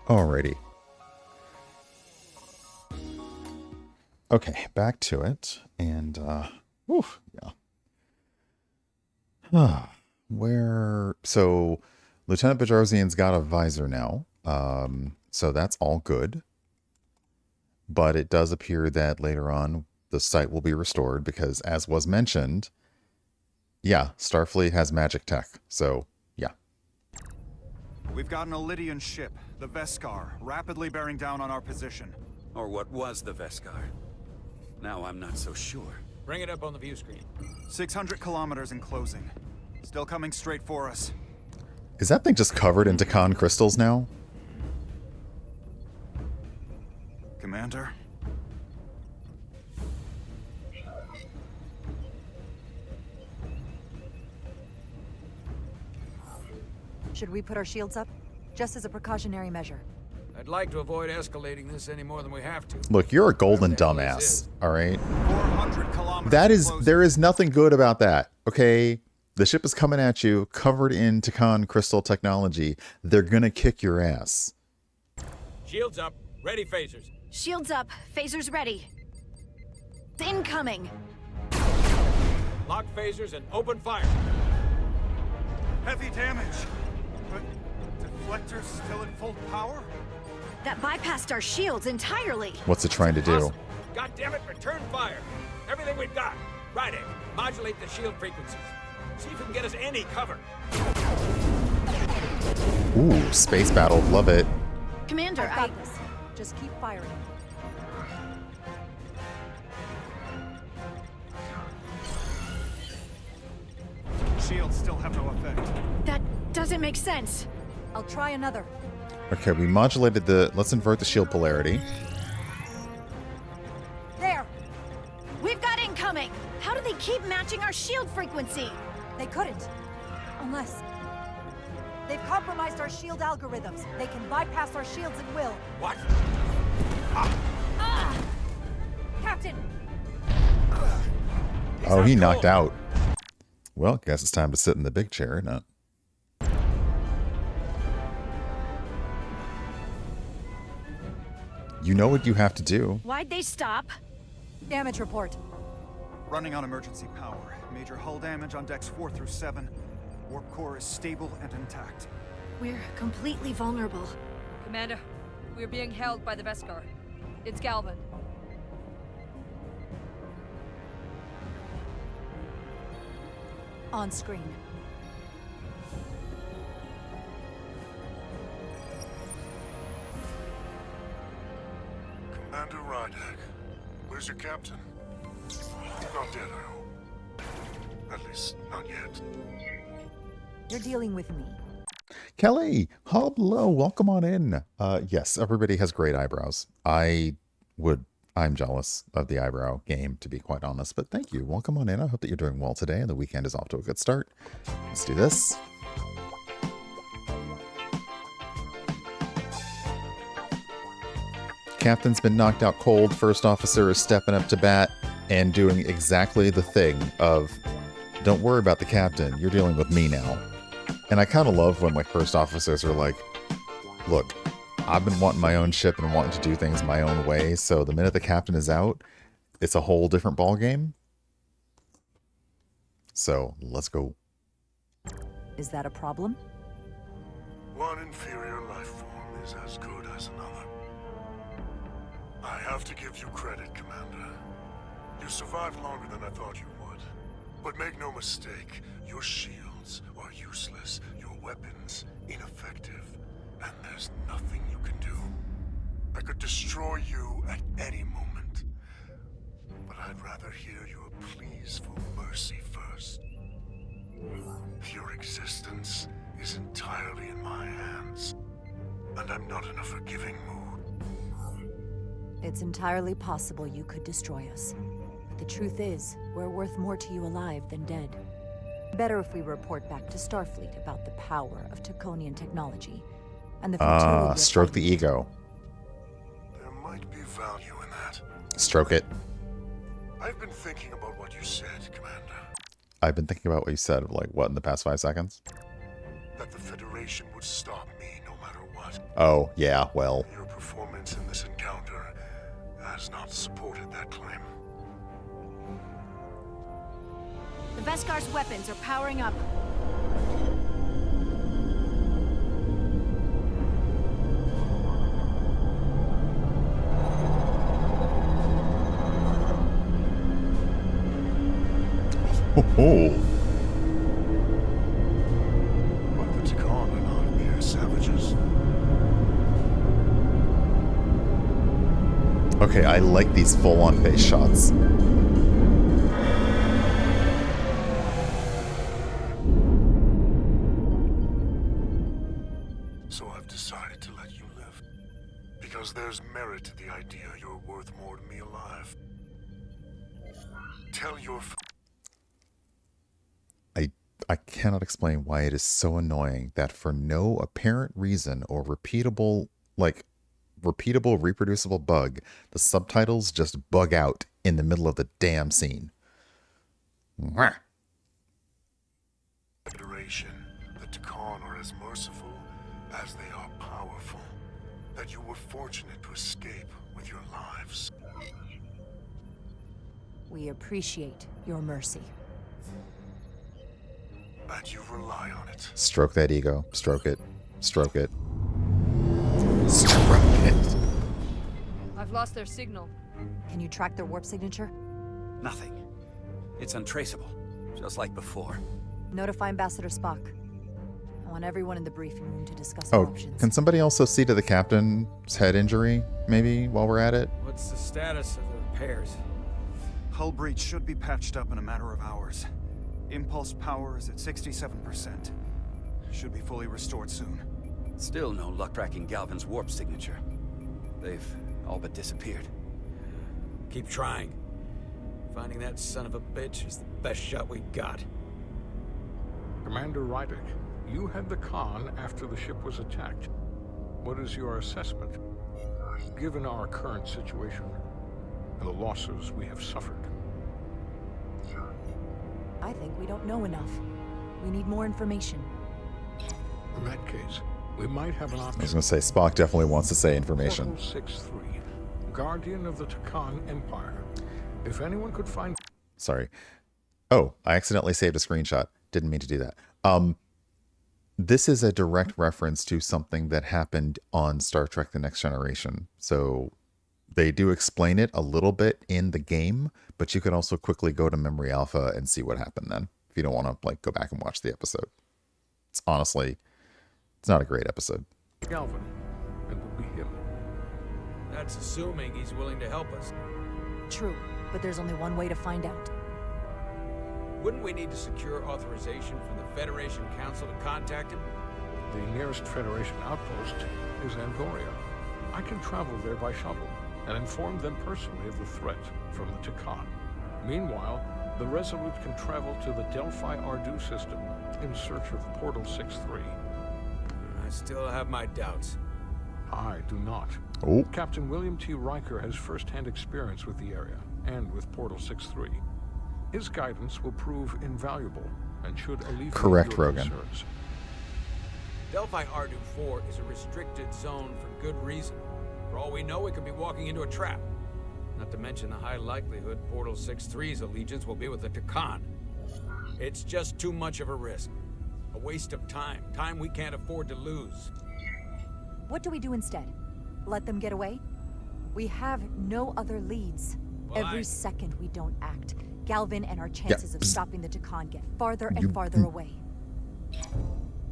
Alrighty. Okay, back to it. And, yeah. So, Lieutenant Bedrosian's got a visor now. So that's all good. But it does appear that later on, the site will be restored because, as was mentioned, yeah, Starfleet has magic tech. So, yeah. We've got an Elydian ship, the Veskar, rapidly bearing down on our position. Or what was the Veskar? Now I'm not so sure. Bring it up on the view screen. 600 kilometers in closing. Still coming straight for us. Is that thing just covered in Takan crystals now? Commander? Should we put our shields up? Just as a precautionary measure. I'd like to avoid escalating this any more than we have to. Look, you're a golden dumbass, all right? 400 kilometers. There is nothing good about that, okay? The ship is coming at you, covered in Takan crystal technology. They're gonna kick your ass. Shields up. Ready phasers. Shields up. Phasers ready. Incoming. Lock phasers and open fire. Heavy damage. But deflectors still at full power? That bypassed our shields entirely. What's it trying to do? Awesome. God damn it, return fire. Everything we've got. Right, Egg. Modulate the shield frequencies. See if we can get us any cover. Ooh, space battle. Love it. Commander, I've got this. Just keep firing. Shields still have no effect. That doesn't make sense. I'll try another. Okay, we modulated the... Let's invert the shield polarity. There. We've got incoming. How do they keep matching our shield frequency? They couldn't. Unless... They've compromised our shield algorithms. They can bypass our shields at will. What? Captain! Oh, he knocked out. Well, guess it's time to sit in the big chair, isn't it? You know what you have to do. Why'd they stop? Damage report. Running on emergency power. Major hull damage on decks 4 through 7. warp core is stable and intact. We're completely vulnerable. Commander, we're being held by the Beskar. It's Galvin. On screen. Commander Rydek, where's your captain? Not dead, I hope. At least, not yet. You're dealing with me. Kelly, hello, welcome on in. Yes, everybody has great eyebrows. I'm jealous of the eyebrow game, to be quite honest, but thank you. Welcome on in. I hope that you're doing well today and the weekend is off to a good start. Let's do this. Captain's been knocked out cold. First officer is stepping up to bat and doing exactly the thing of, don't worry about the captain, you're dealing with me now. And I kind of love when like first officers are like, look, I've been wanting my own ship and wanting to do things my own way, so the minute the captain is out, it's a whole different ball game. So let's go. Is that a problem? One inferior life form is as good as another. I have to give you credit, Commander. You survived longer than I thought you would. But make no mistake, your shields are useless, your weapons ineffective, and there's nothing you can do. I could destroy you at any moment, but I'd rather hear your pleas for mercy first. Your existence is entirely in my hands, and I'm not in a forgiving mood. It's entirely possible you could destroy us. But the truth is, we're worth more to you alive than dead. Better if we report back to Starfleet about the power of Taconian technology and the futility of stroke the ego. There might be value in that. Stroke it. I've been thinking about what you said, Commander. I've been thinking about what you said, like, what, in the past 5 seconds? That the Federation would stop me no matter what. Oh, yeah, well. Your performance in this encounter has not supported that claim. The Veskar's weapons are powering up. Oh. But the Takan are not mere savages. Okay, I like these full-on face shots. So I've decided to let you live. Because there's merit to the idea you're worth more to me alive. Tell your... I cannot explain why it is so annoying that for no apparent reason or repeatable, reproducible bug, the subtitles just bug out in the middle of the damn scene. Federation, the Takan are as merciful as they are powerful. That you were fortunate to escape with your lives. We appreciate your mercy. And you rely on it. Stroke that ego. Stroke it. Stroke it. Stroke it. I've lost their signal. Can you track their warp signature? Nothing. It's untraceable, just like before. Notify Ambassador Spock. I want everyone in the briefing room to discuss our Oh, options. can somebody also see to the captain's head injury, maybe, while we're at it? What's the status of the repairs? Hull breach should be patched up in a matter of hours. Impulse power is at 67%. Should be fully restored soon. Still no luck tracking Galvin's warp signature. They've all but disappeared. Keep trying. Finding that son of a bitch is the best shot we got. Commander Rydek, you had the Khan after the ship was attacked. What is your assessment, given our current situation and the losses we have suffered? I think we don't know enough. We need more information. In that case, we might have an option. I was going to say, Spock definitely wants to say information. Portal 6-3, Guardian of the Takan Empire. If anyone could find... Sorry. Oh, I accidentally saved a screenshot. Didn't mean to do that. this is a direct reference to something that happened on Star Trek The Next Generation. So they do explain it a little bit in the game, but you can also quickly go to Memory Alpha and see what happened then if you don't want to like go back and watch the episode. It's honestly, it's not a great episode. Galvin, it would be him. That's assuming he's willing to help us. True, but there's only one way to find out. Wouldn't we need to secure authorization from the Federation Council to contact him? The nearest Federation outpost is Andoria. I can travel there by shuttle and inform them personally of the threat from the Takan. Meanwhile, the Resolute can travel to the Delphi Ardu system in search of Portal 6-3. I still have my doubts. I do not. Oh. Captain William T. Riker has first-hand experience with the area and with Portal 6-3. His guidance will prove invaluable and should alleviate Correct, your Rogan. concerns. Delphi Ardu 4 is a restricted zone for good reason. For all we know, we could be walking into a trap. Not to mention the high likelihood Portal 6-3's allegiance will be with the Takan. It's just too much of a risk. A waste of time. Time we can't afford to lose. What do we do instead? Let them get away? We have no other leads. Every second we don't act, Galvin and our chances of stopping the Takan get farther and farther away.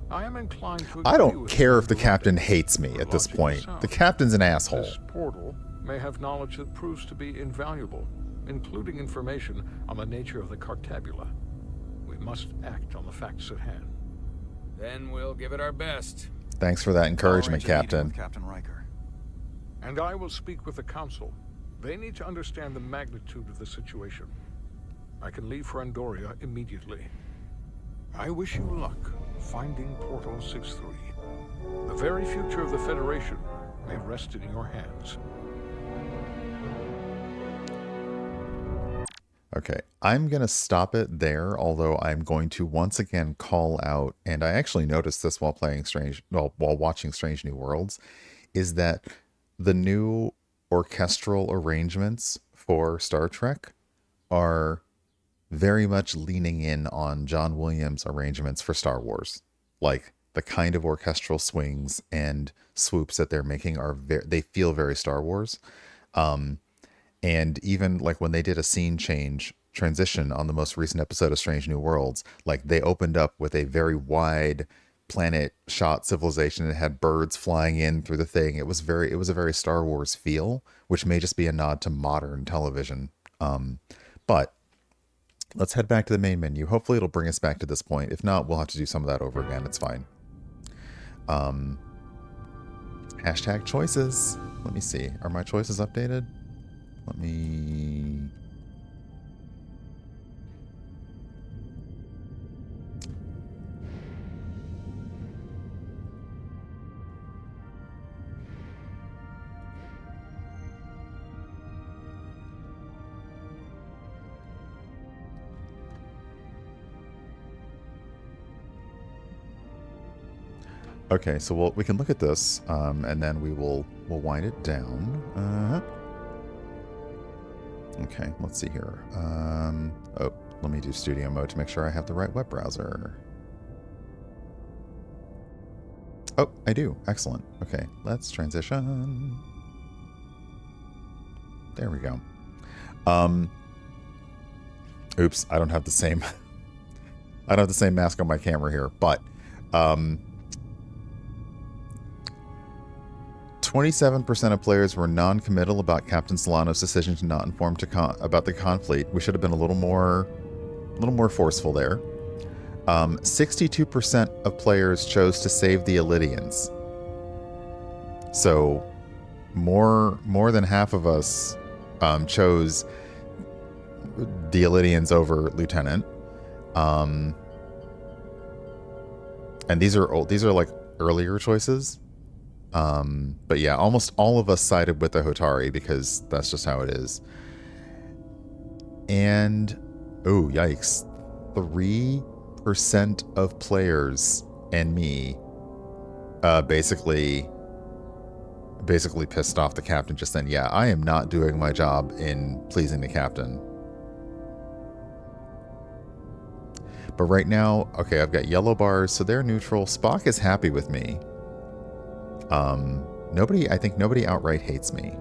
I am inclined to I agree don't with care you if the captain hates me at this point. The captain's an asshole. This portal may have knowledge that proves to be invaluable, including information on the nature of the Cartabula. We must act on the facts at hand. Then we'll give it our best. Thanks for that encouragement, Captain. Captain Riker. And I will speak with the Council. They need to understand the magnitude of the situation. I can leave for Andoria immediately. I wish you luck finding Portal 6-3. The very future of the Federation may rest in your hands. Okay, I'm going to stop it there, although I'm going to once again call out, and I actually noticed this while watching Strange New Worlds, is that the new orchestral arrangements for Star Trek are very much leaning in on John Williams' arrangements for Star Wars. Like, the kind of orchestral swings and swoops that they're making are they feel very Star Wars. And even like when they did a scene transition on the most recent episode of Strange New Worlds, like they opened up with a very wide planet shot civilization and had birds flying in through the thing. It was a very Star Wars feel, which may just be a nod to modern television. But let's head back to the main menu. Hopefully it'll bring us back to this point. If not, we'll have to do some of that over again. It's fine. Hashtag choices. Let me see. Are my choices updated? Let me... Okay, so we can look at this, and then we'll wind it down. Okay, let's see here. Oh, let me do studio mode to make sure I have the right web browser. Oh, I do. Excellent. Okay, let's transition. There we go. Oops, I don't have the same I don't have the same mask on my camera here, but 27% of players were non-committal about Captain Solano's decision to not inform about the conflict. We should have been a little more forceful there. 62% of players chose to save the Illidians. So more than half of us chose the Illidians over Lieutenant. And these are like earlier choices. But yeah, almost all of us sided with the Hotari because that's just how it is. And, oh, yikes. 3% of players and me basically pissed off the captain just then. Yeah, I am not doing my job in pleasing the captain. But right now, okay, I've got yellow bars, so they're neutral. Spock is happy with me. I think nobody outright hates me.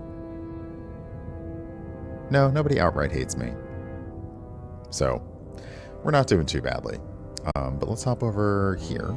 No, nobody outright hates me. So, we're not doing too badly. But let's hop over here.